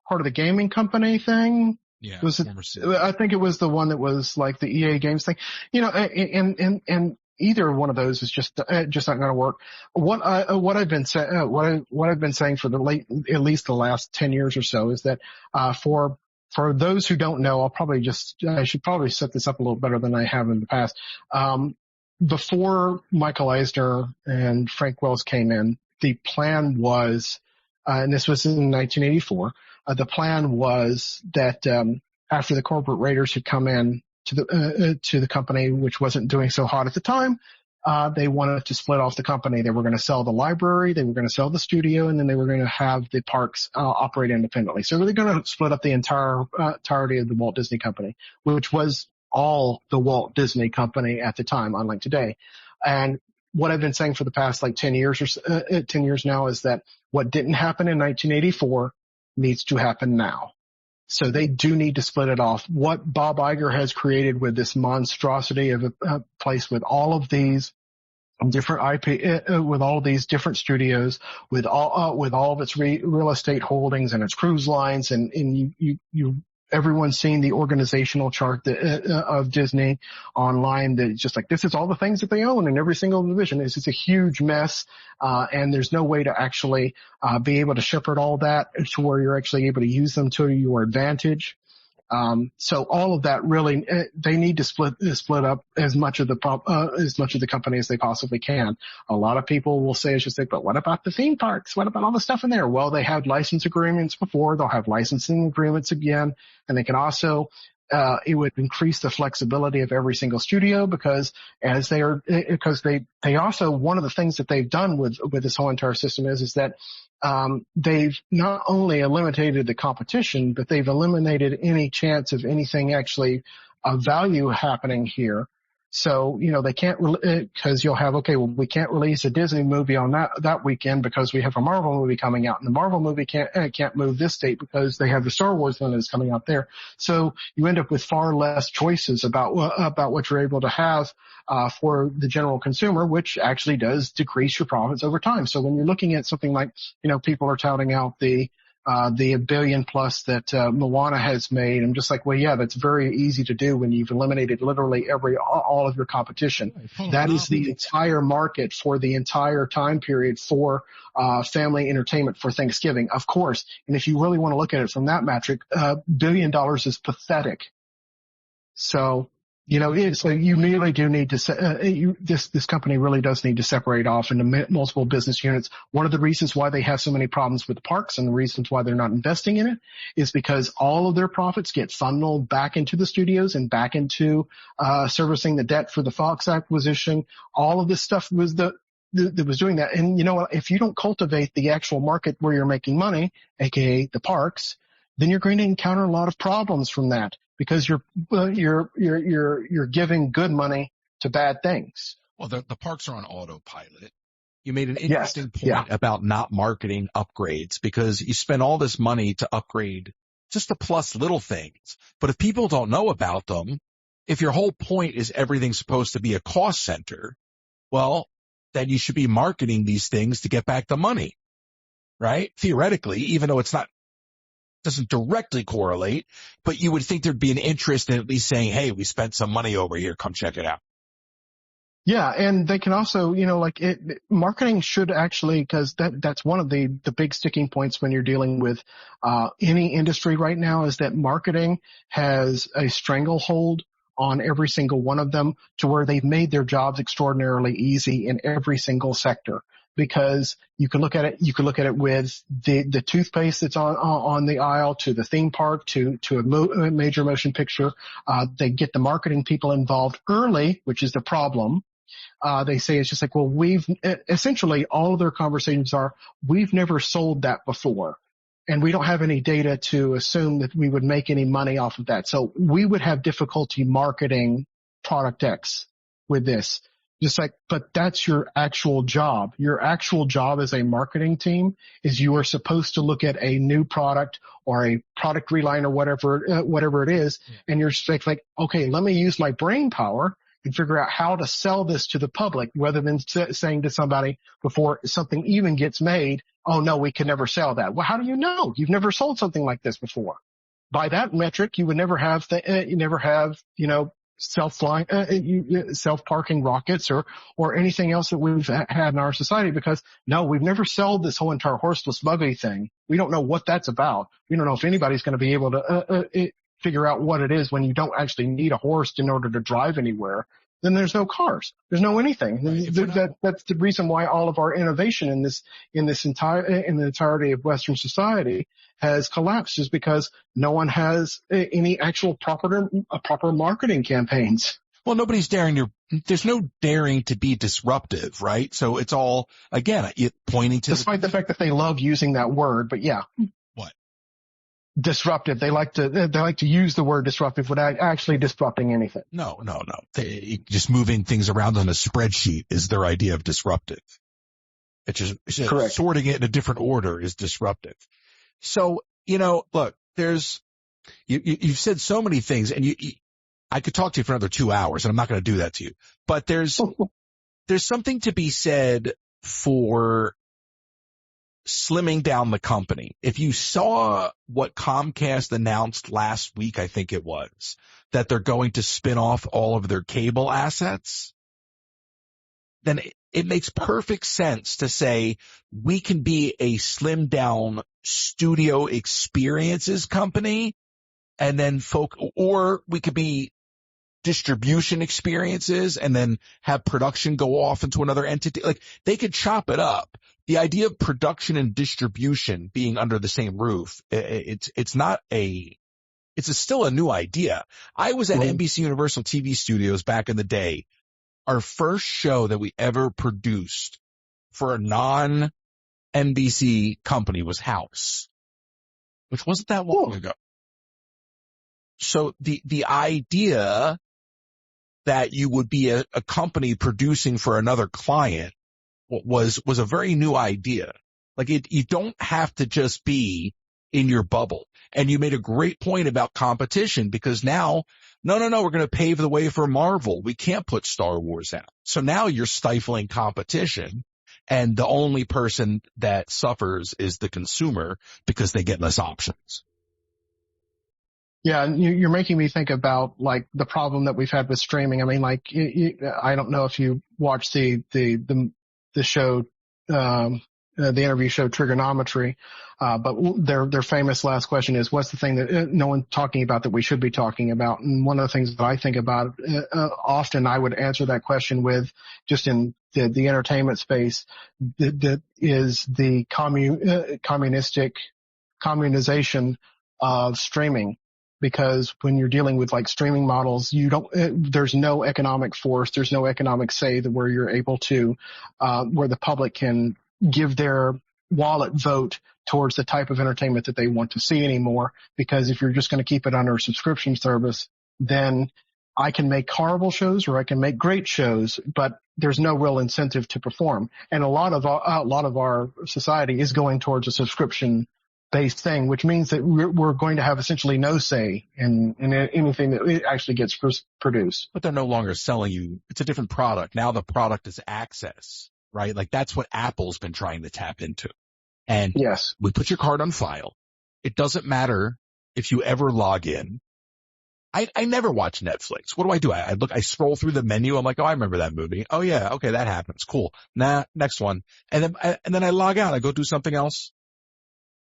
part of the gaming company thing. Yeah. I think it was the one that was like the EA Games thing, you know, and either one of those is just not going to work. What I've been saying for at least the last 10 years or so is that, for those who don't know, I should probably set this up a little better than I have in the past. Before Michael Eisner and Frank Wells came in, the plan was, and this was in 1984, the plan was that after the corporate raiders had come in to the company, which wasn't doing so hot at the time, they wanted to split off the company. They were going to sell the library, they were going to sell the studio, and then they were going to have the parks operate independently. So they're going to split up the entirety of the Walt Disney Company, which was all the Walt Disney Company at the time, unlike today. And what I've been saying for the past 10 years now is that what didn't happen in 1984 needs to happen now. So they do need to split it off. What Bob Iger has created with this monstrosity of a place with all of these different IP, with all of these different studios, with all of its real estate holdings and its cruise lines, and you everyone's seen the organizational chart of Disney online. That just like, this is all the things that they own in every single division. It's just a huge mess. And there's no way to actually, be able to shepherd all that to where you're actually able to use them to your advantage. So all of that really, they need to split up as much of the company as they possibly can. A lot of people will say, but what about the theme parks? What about all the stuff in there? Well, they had license agreements before. They'll have licensing agreements again. And they can also, it would increase the flexibility of every single studio because they also, one of the things that they've done with this whole entire system is that they've not only eliminated the competition, but they've eliminated any chance of anything actually of value happening here. So, they can't, cause you'll have, we can't release a Disney movie on that weekend because we have a Marvel movie coming out, and the Marvel movie can't move this date because they have the Star Wars one that's coming out there. So you end up with far less choices about what you're able to have, for the general consumer, which actually does decrease your profits over time. So when you're looking at something like, people are touting out the $1 billion plus that Moana has made. I'm just like, well, yeah, that's very easy to do when you've eliminated literally all of your competition. That is the entire market for the entire time period for family entertainment for Thanksgiving, of course. And if you really want to look at it from that metric, $1 billion is pathetic. So, so you really do need to, this company really does need to separate off into multiple business units. One of the reasons why they have so many problems with the parks and the reasons why they're not investing in it is because all of their profits get funneled back into the studios and back into, servicing the debt for the Fox acquisition. All of this stuff was that was doing that. And if you don't cultivate the actual market where you're making money, aka the parks, then you're going to encounter a lot of problems from that. because you're giving good money to bad things. Well, the parks are on autopilot. You made an Yes. interesting point about not marketing upgrades, because you spend all this money to upgrade just the plus little things. But if people don't know about them, if your whole point is everything's supposed to be a cost center, well, then you should be marketing these things to get back the money, right? Theoretically, even though doesn't directly correlate, but you would think there'd be an interest in at least saying, hey, we spent some money over here. Come check it out. Yeah. And they can also, marketing should actually, because that's one of the big sticking points when you're dealing with any industry right now, is that marketing has a stranglehold on every single one of them, to where they've made their jobs extraordinarily easy in every single sector. Because you can look at it with the toothpaste that's on the aisle, to the theme park, to a major motion picture. They get the marketing people involved early, which is the problem. They say it's just like, well, essentially all of their conversations are, we've never sold that before, and we don't have any data to assume that we would make any money off of that. So we would have difficulty marketing product X with this. Just like, but that's your actual job. Your actual job as a marketing team is you are supposed to look at a new product or a product reline or whatever it is. Yeah. And you're just like, okay, let me use my brain power and figure out how to sell this to the public, rather than saying to somebody before something even gets made, oh no, we can never sell that. Well, how do you know? You've never sold something like this before. By that metric, you would never have self-parking rockets or anything else that we've had in our society, because no, we've never sold this whole entire horseless buggy thing. We don't know what that's about. We don't know if anybody's going to be able to figure out what it is when you don't actually need a horse in order to drive anywhere. Then there's no cars. There's no anything. Right. That's the reason why all of our innovation in the entirety of Western society has collapsed, is because no one has any actual proper marketing campaigns. Well, there's no daring to be disruptive, right? So it's all, again, pointing to, despite the fact that they love using that word, but yeah. What? Disruptive. They like to use the word disruptive without actually disrupting anything. No. Just moving things around on a spreadsheet is their idea of disruptive. It's just correct. Sorting it in a different order is disruptive. So, look, you've said so many things, and I could talk to you for another 2 hours, and I'm not going to do that to you. But there's something to be said for slimming down the company. If you saw what Comcast announced last week, I think it was, that they're going to spin off all of their cable assets, then it makes perfect sense to say we can be a slimmed down studio experiences company, and then or we could be distribution experiences and then have production go off into another entity. Like, they could chop it up. The idea of production and distribution being under the same roof, it's still a new idea. I was at NBC Universal TV Studios back in the day. Our first show that we ever produced for a non-NBC company was House, which wasn't that long ago. So the idea that you would be a company producing for another client was a very new idea. Like, you don't have to just be in your bubble. And you made a great point about competition, because now, no, we're going to pave the way for Marvel. We can't put Star Wars out. So now you're stifling competition, and the only person that suffers is the consumer, because they get less options. Yeah, you're making me think about, like, the problem that we've had with streaming. I mean, like, I don't know if you watched the show, the interview show Trigonometry, but their famous last question is, what's the thing that no one's talking about that we should be talking about? And one of the things that I think about often, I would answer that question with, just in the entertainment space, that is the communization of streaming. Because when you're dealing with, like, streaming models, there's no economic force, there's no economic say that where you're able to, where the public can give their wallet vote towards the type of entertainment that they want to see anymore. Because if you're just going to keep it under a subscription service, then I can make horrible shows or I can make great shows, but there's no real incentive to perform. And a lot of our society is going towards a subscription based thing, which means that we're going to have essentially no say in anything that actually gets produced. But they're no longer selling you. It's a different product. Now the product is access, right? Like that's what Apple's been trying to tap into. And yes, we put your card on file. It doesn't matter if you ever log in. I never watch Netflix. What do? I scroll through the menu. I'm like, oh, I remember that movie. Oh yeah. Okay. That happens. Cool. Nah, next one. And then I log out. I go do something else.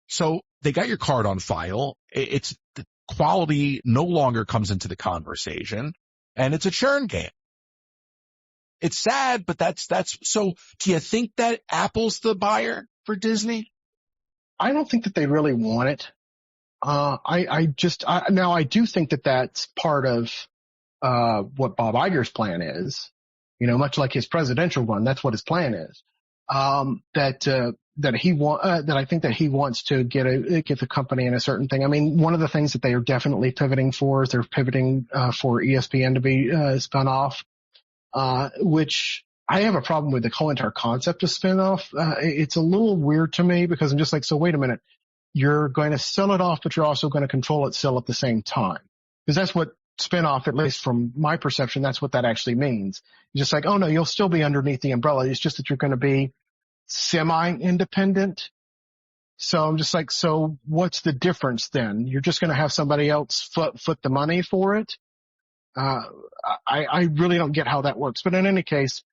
So they got your card on file. It's the quality no longer comes into the conversation, and it's a churn game. It's sad, but that's so do you think that Apple's the buyer for Disney? I don't think that they really want it. Now I do think that that's part of, what Bob Iger's plan is, much like his presidential run. That's what his plan is. That I think that he wants to get the company in a certain thing. I mean, one of the things that they are definitely pivoting for is they're pivoting, for ESPN to be, spun off, which I have a problem with the whole entire concept of spin off. It's a little weird to me because I'm just like, so wait a minute. You're going to sell it off, but you're also going to control it still at the same time. Because that's what spin-off, at least from my perception, that's what that actually means. It's just like, oh no, you'll still be underneath the umbrella. It's just that you're going to be semi-independent. So I'm just like, so what's the difference then? You're just going to have somebody else foot the money for it? I really don't get how that works. But in any case,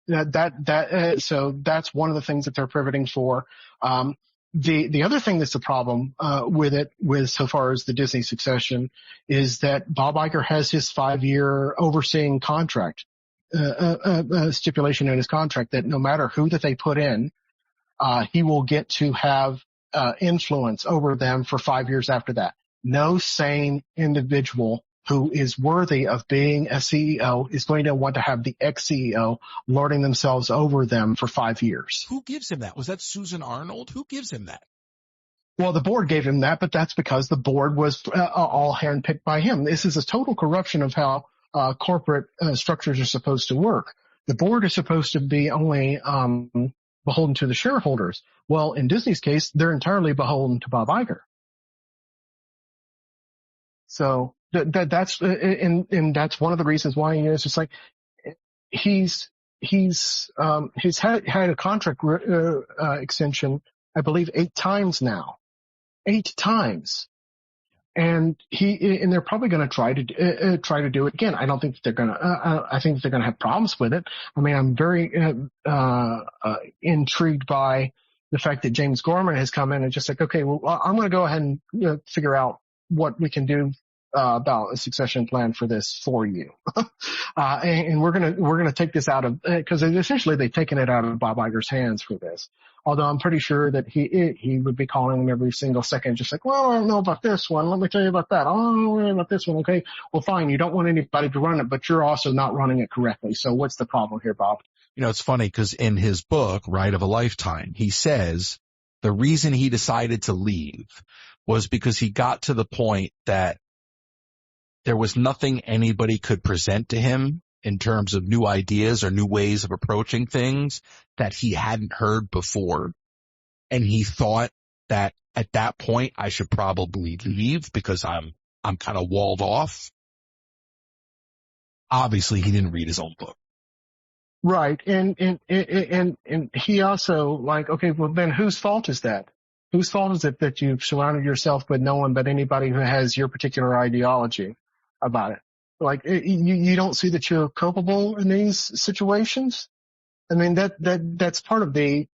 so that's one of the things that they're pivoting for. The other thing that's the problem, with so far as the Disney succession is that Bob Iger has his 5-year overseeing contract, stipulation in his contract that no matter who that they put in, he will get to have, influence over them for 5 years after that. No sane individual who is worthy of being a CEO is going to want to have the ex-CEO lording themselves over them for 5 years. Who gives him that? Was that Susan Arnold? Who gives him that? Well, the board gave him that, but that's because the board was all handpicked by him. This is a total corruption of how corporate structures are supposed to work. The board is supposed to be only beholden to the shareholders. Well, in Disney's case, they're entirely beholden to Bob Iger. So that's one of the reasons why it's just like he's had a contract extension, I believe 8 times now, 8 times, and they're probably going to try to do it again. I don't think that they're going to. I think that they're going to have problems with it. I mean, I'm very intrigued by the fact that James Gorman has come in and just like, okay, well, I'm going to go ahead and figure out what we can do about a succession plan for this for you. And we're going to take this out of, cause essentially they've taken it out of Bob Iger's hands for this. Although I'm pretty sure that he would be calling them every single second, just like, well, I don't know about this one. Let me tell you about that. Oh, I don't know about this one. Okay. Well, fine. You don't want anybody to run it, but you're also not running it correctly. So what's the problem here, Bob? It's funny because in his book, Right of a Lifetime, he says the reason he decided to leave was because he got to the point that there was nothing anybody could present to him in terms of new ideas or new ways of approaching things that he hadn't heard before. And he thought that at that point I should probably leave because I'm kind of walled off. Obviously he didn't read his own book. Right. And he also like, okay, well then whose fault is that? Whose fault is it that you've surrounded yourself with no one but anybody who has your particular ideology about it? Like, you don't see that you're culpable in these situations? I mean, that's part of the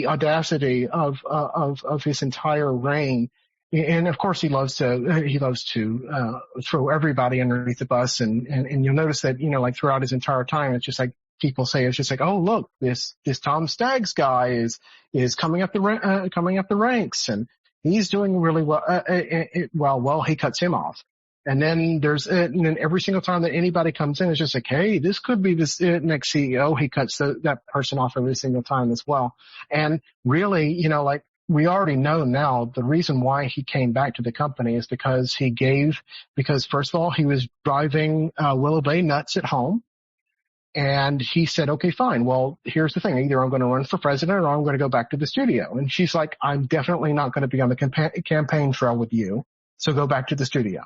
audacity of his entire reign. And of course he loves to throw everybody underneath the bus. And you'll notice that, like throughout his entire time, it's just like people say, it's just like, oh, look, this Tom Staggs guy is coming up the ranks and he's doing really well. Well, he cuts him off. And then and then every single time that anybody comes in, it's just like, hey, this could be this next CEO. He cuts that person off every single time as well. And really, like we already know now, the reason why he came back to the company is because first of all, he was driving Willoughby nuts at home. And he said, okay, fine. Well, here's the thing. Either I'm going to run for president or I'm going to go back to the studio. And she's like, I'm definitely not going to be on the campaign trail with you. So go back to the studio.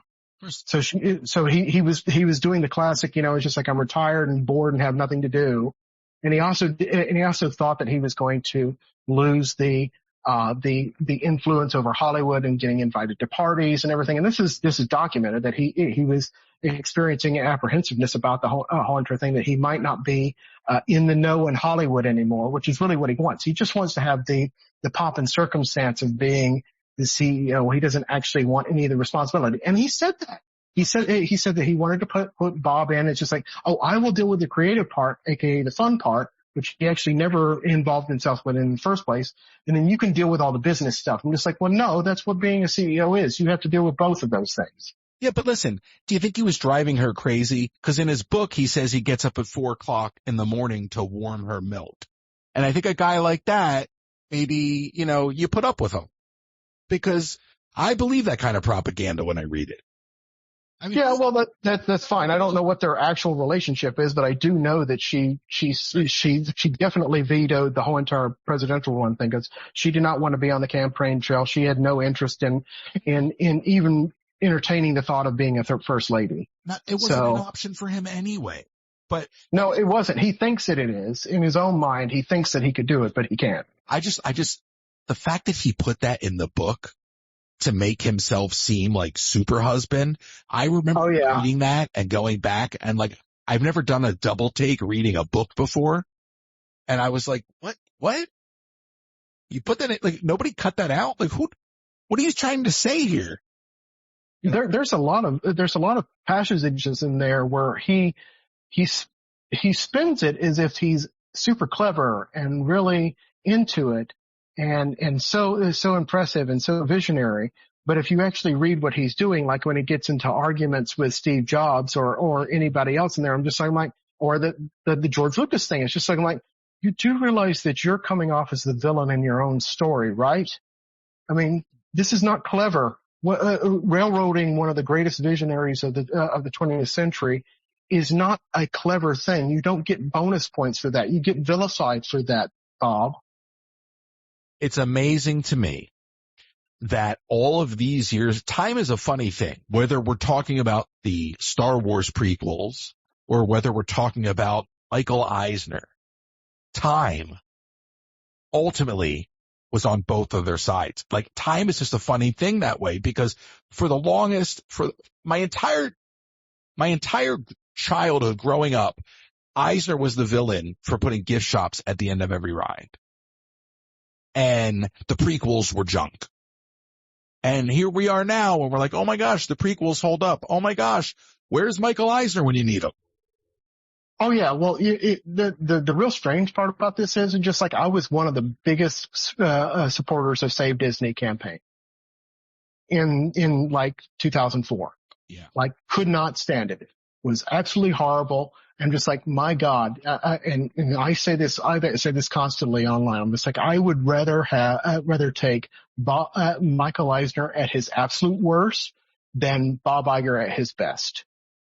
So he was doing the classic, it's just like, I'm retired and bored and have nothing to do. And he also thought that he was going to lose the influence over Hollywood and getting invited to parties and everything. And this is documented that he was experiencing apprehensiveness about the whole entire thing, that he might not be in the know in Hollywood anymore, which is really what he wants. He just wants to have the pomp and circumstance of being the CEO. He doesn't actually want any of the responsibility. And he said that. He said that he wanted to put Bob in. It's just like, I will deal with the creative part, aka the fun part, which he actually never involved himself with in the first place. And then you can deal with all the business stuff. I'm just like, well, no, that's what being a CEO is. You have to deal with both of those things. Yeah, but listen, do you think he was driving her crazy? Because in his book, he says he gets up at 4:00 in the morning to warm her milk. And I think a guy like that, maybe, you put up with him. Because I believe that kind of propaganda when I read it. I mean, yeah, well, that's fine. I don't know what their actual relationship is, but I do know that she definitely vetoed the whole entire presidential run thing, because she did not want to be on the campaign trail. She had no interest in even entertaining the thought of being a first lady. It wasn't an option for him anyway. But no, it wasn't. He thinks that it is. In his own mind, he thinks that he could do it, but he can't. The fact that he put that in the book to make himself seem like super husband. I remember reading that and going back and like, I've never done a double take reading a book before. And I was like, what? You put that in, like, nobody cut that out? Like, what are you trying to say here? There's a lot of passages in there where he spins it as if he's super clever and really into it. And so impressive and so visionary. But if you actually read what he's doing, like when he gets into arguments with Steve Jobs or anybody else in there, I'm just like, or the George Lucas thing, it's just like, you do realize that you're coming off as the villain in your own story, right? I mean, this is not clever. Railroading one of the greatest visionaries of the 20th century is not a clever thing. You don't get bonus points for that. You get vilified for that, Bob. It's amazing to me that all of these years, time is a funny thing, whether we're talking about the Star Wars prequels or whether we're talking about Michael Eisner. Time ultimately was on both of their sides. Like, time is just a funny thing that way, because for the longest, for my entire childhood growing up, Eisner was the villain for putting gift shops at the end of every ride. And the prequels were junk. And here we are now, and we're like, oh my gosh, the prequels hold up. Oh my gosh, where's Michael Eisner when you need him? Oh yeah, well, the real strange part about this is, just like, I was one of the biggest supporters of Save Disney campaign in like 2004. Yeah, like, could not stand it. Was absolutely horrible. I'm just like, my God. And I say this constantly online. I'm just like, I would rather take Michael Eisner at his absolute worst than Bob Iger at his best.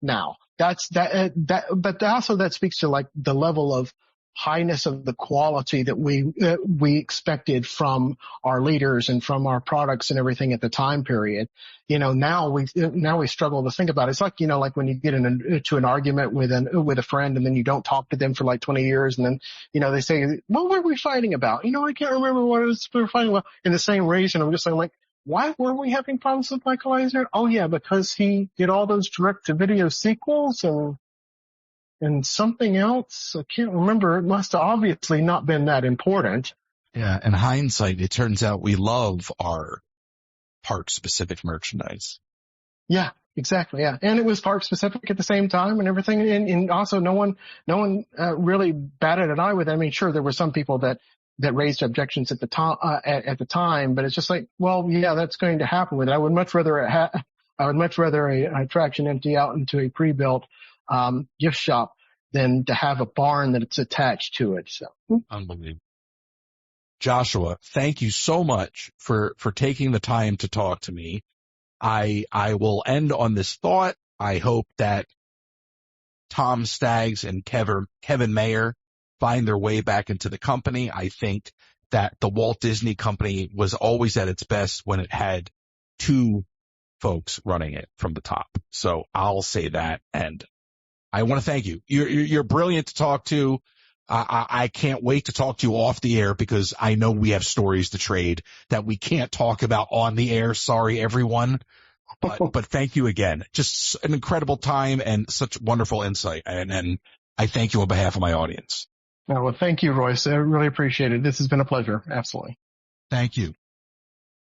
Now, but also that speaks to like the level of highness of the quality that we expected from our leaders and from our products and everything at the time period. Now we struggle to think about it. It's like, like when you get into an argument with a friend and then you don't talk to them for like 20 years. And then, they say, what were we fighting about? I can't remember what it was we were fighting about in the same race. And I'm just like, why were we having problems with Michael Eisner? Oh yeah, because he did all those direct to video sequels and something else. I can't remember. It must have obviously not been that important. Yeah. In hindsight, it turns out we love our park specific merchandise. Yeah, exactly. Yeah. And it was park specific at the same time and everything. And also no one really batted an eye with it. I mean, sure, there were some people that raised objections at the time, but it's just like, well, yeah, that's going to happen with it. I would much rather I would much rather a attraction empty out into a pre-built gift shop than to have a barn that's attached to it. So Unbelievable. Joshua, thank you so much for taking the time to talk to me. I will end on this thought. I hope that Tom Staggs and Kevin Mayer find their way back into the company. I think that the Walt Disney Company was always at its best when it had two folks running it from the top. So I'll say that. And I want to thank you. You're brilliant to talk to. I can't wait to talk to you off the air because I know we have stories to trade that we can't talk about on the air. Sorry, everyone. But thank you again. Just an incredible time and such wonderful insight. And I thank you on behalf of my audience. well, thank you, Royce. I really appreciate it. This has been a pleasure. Absolutely. Thank you.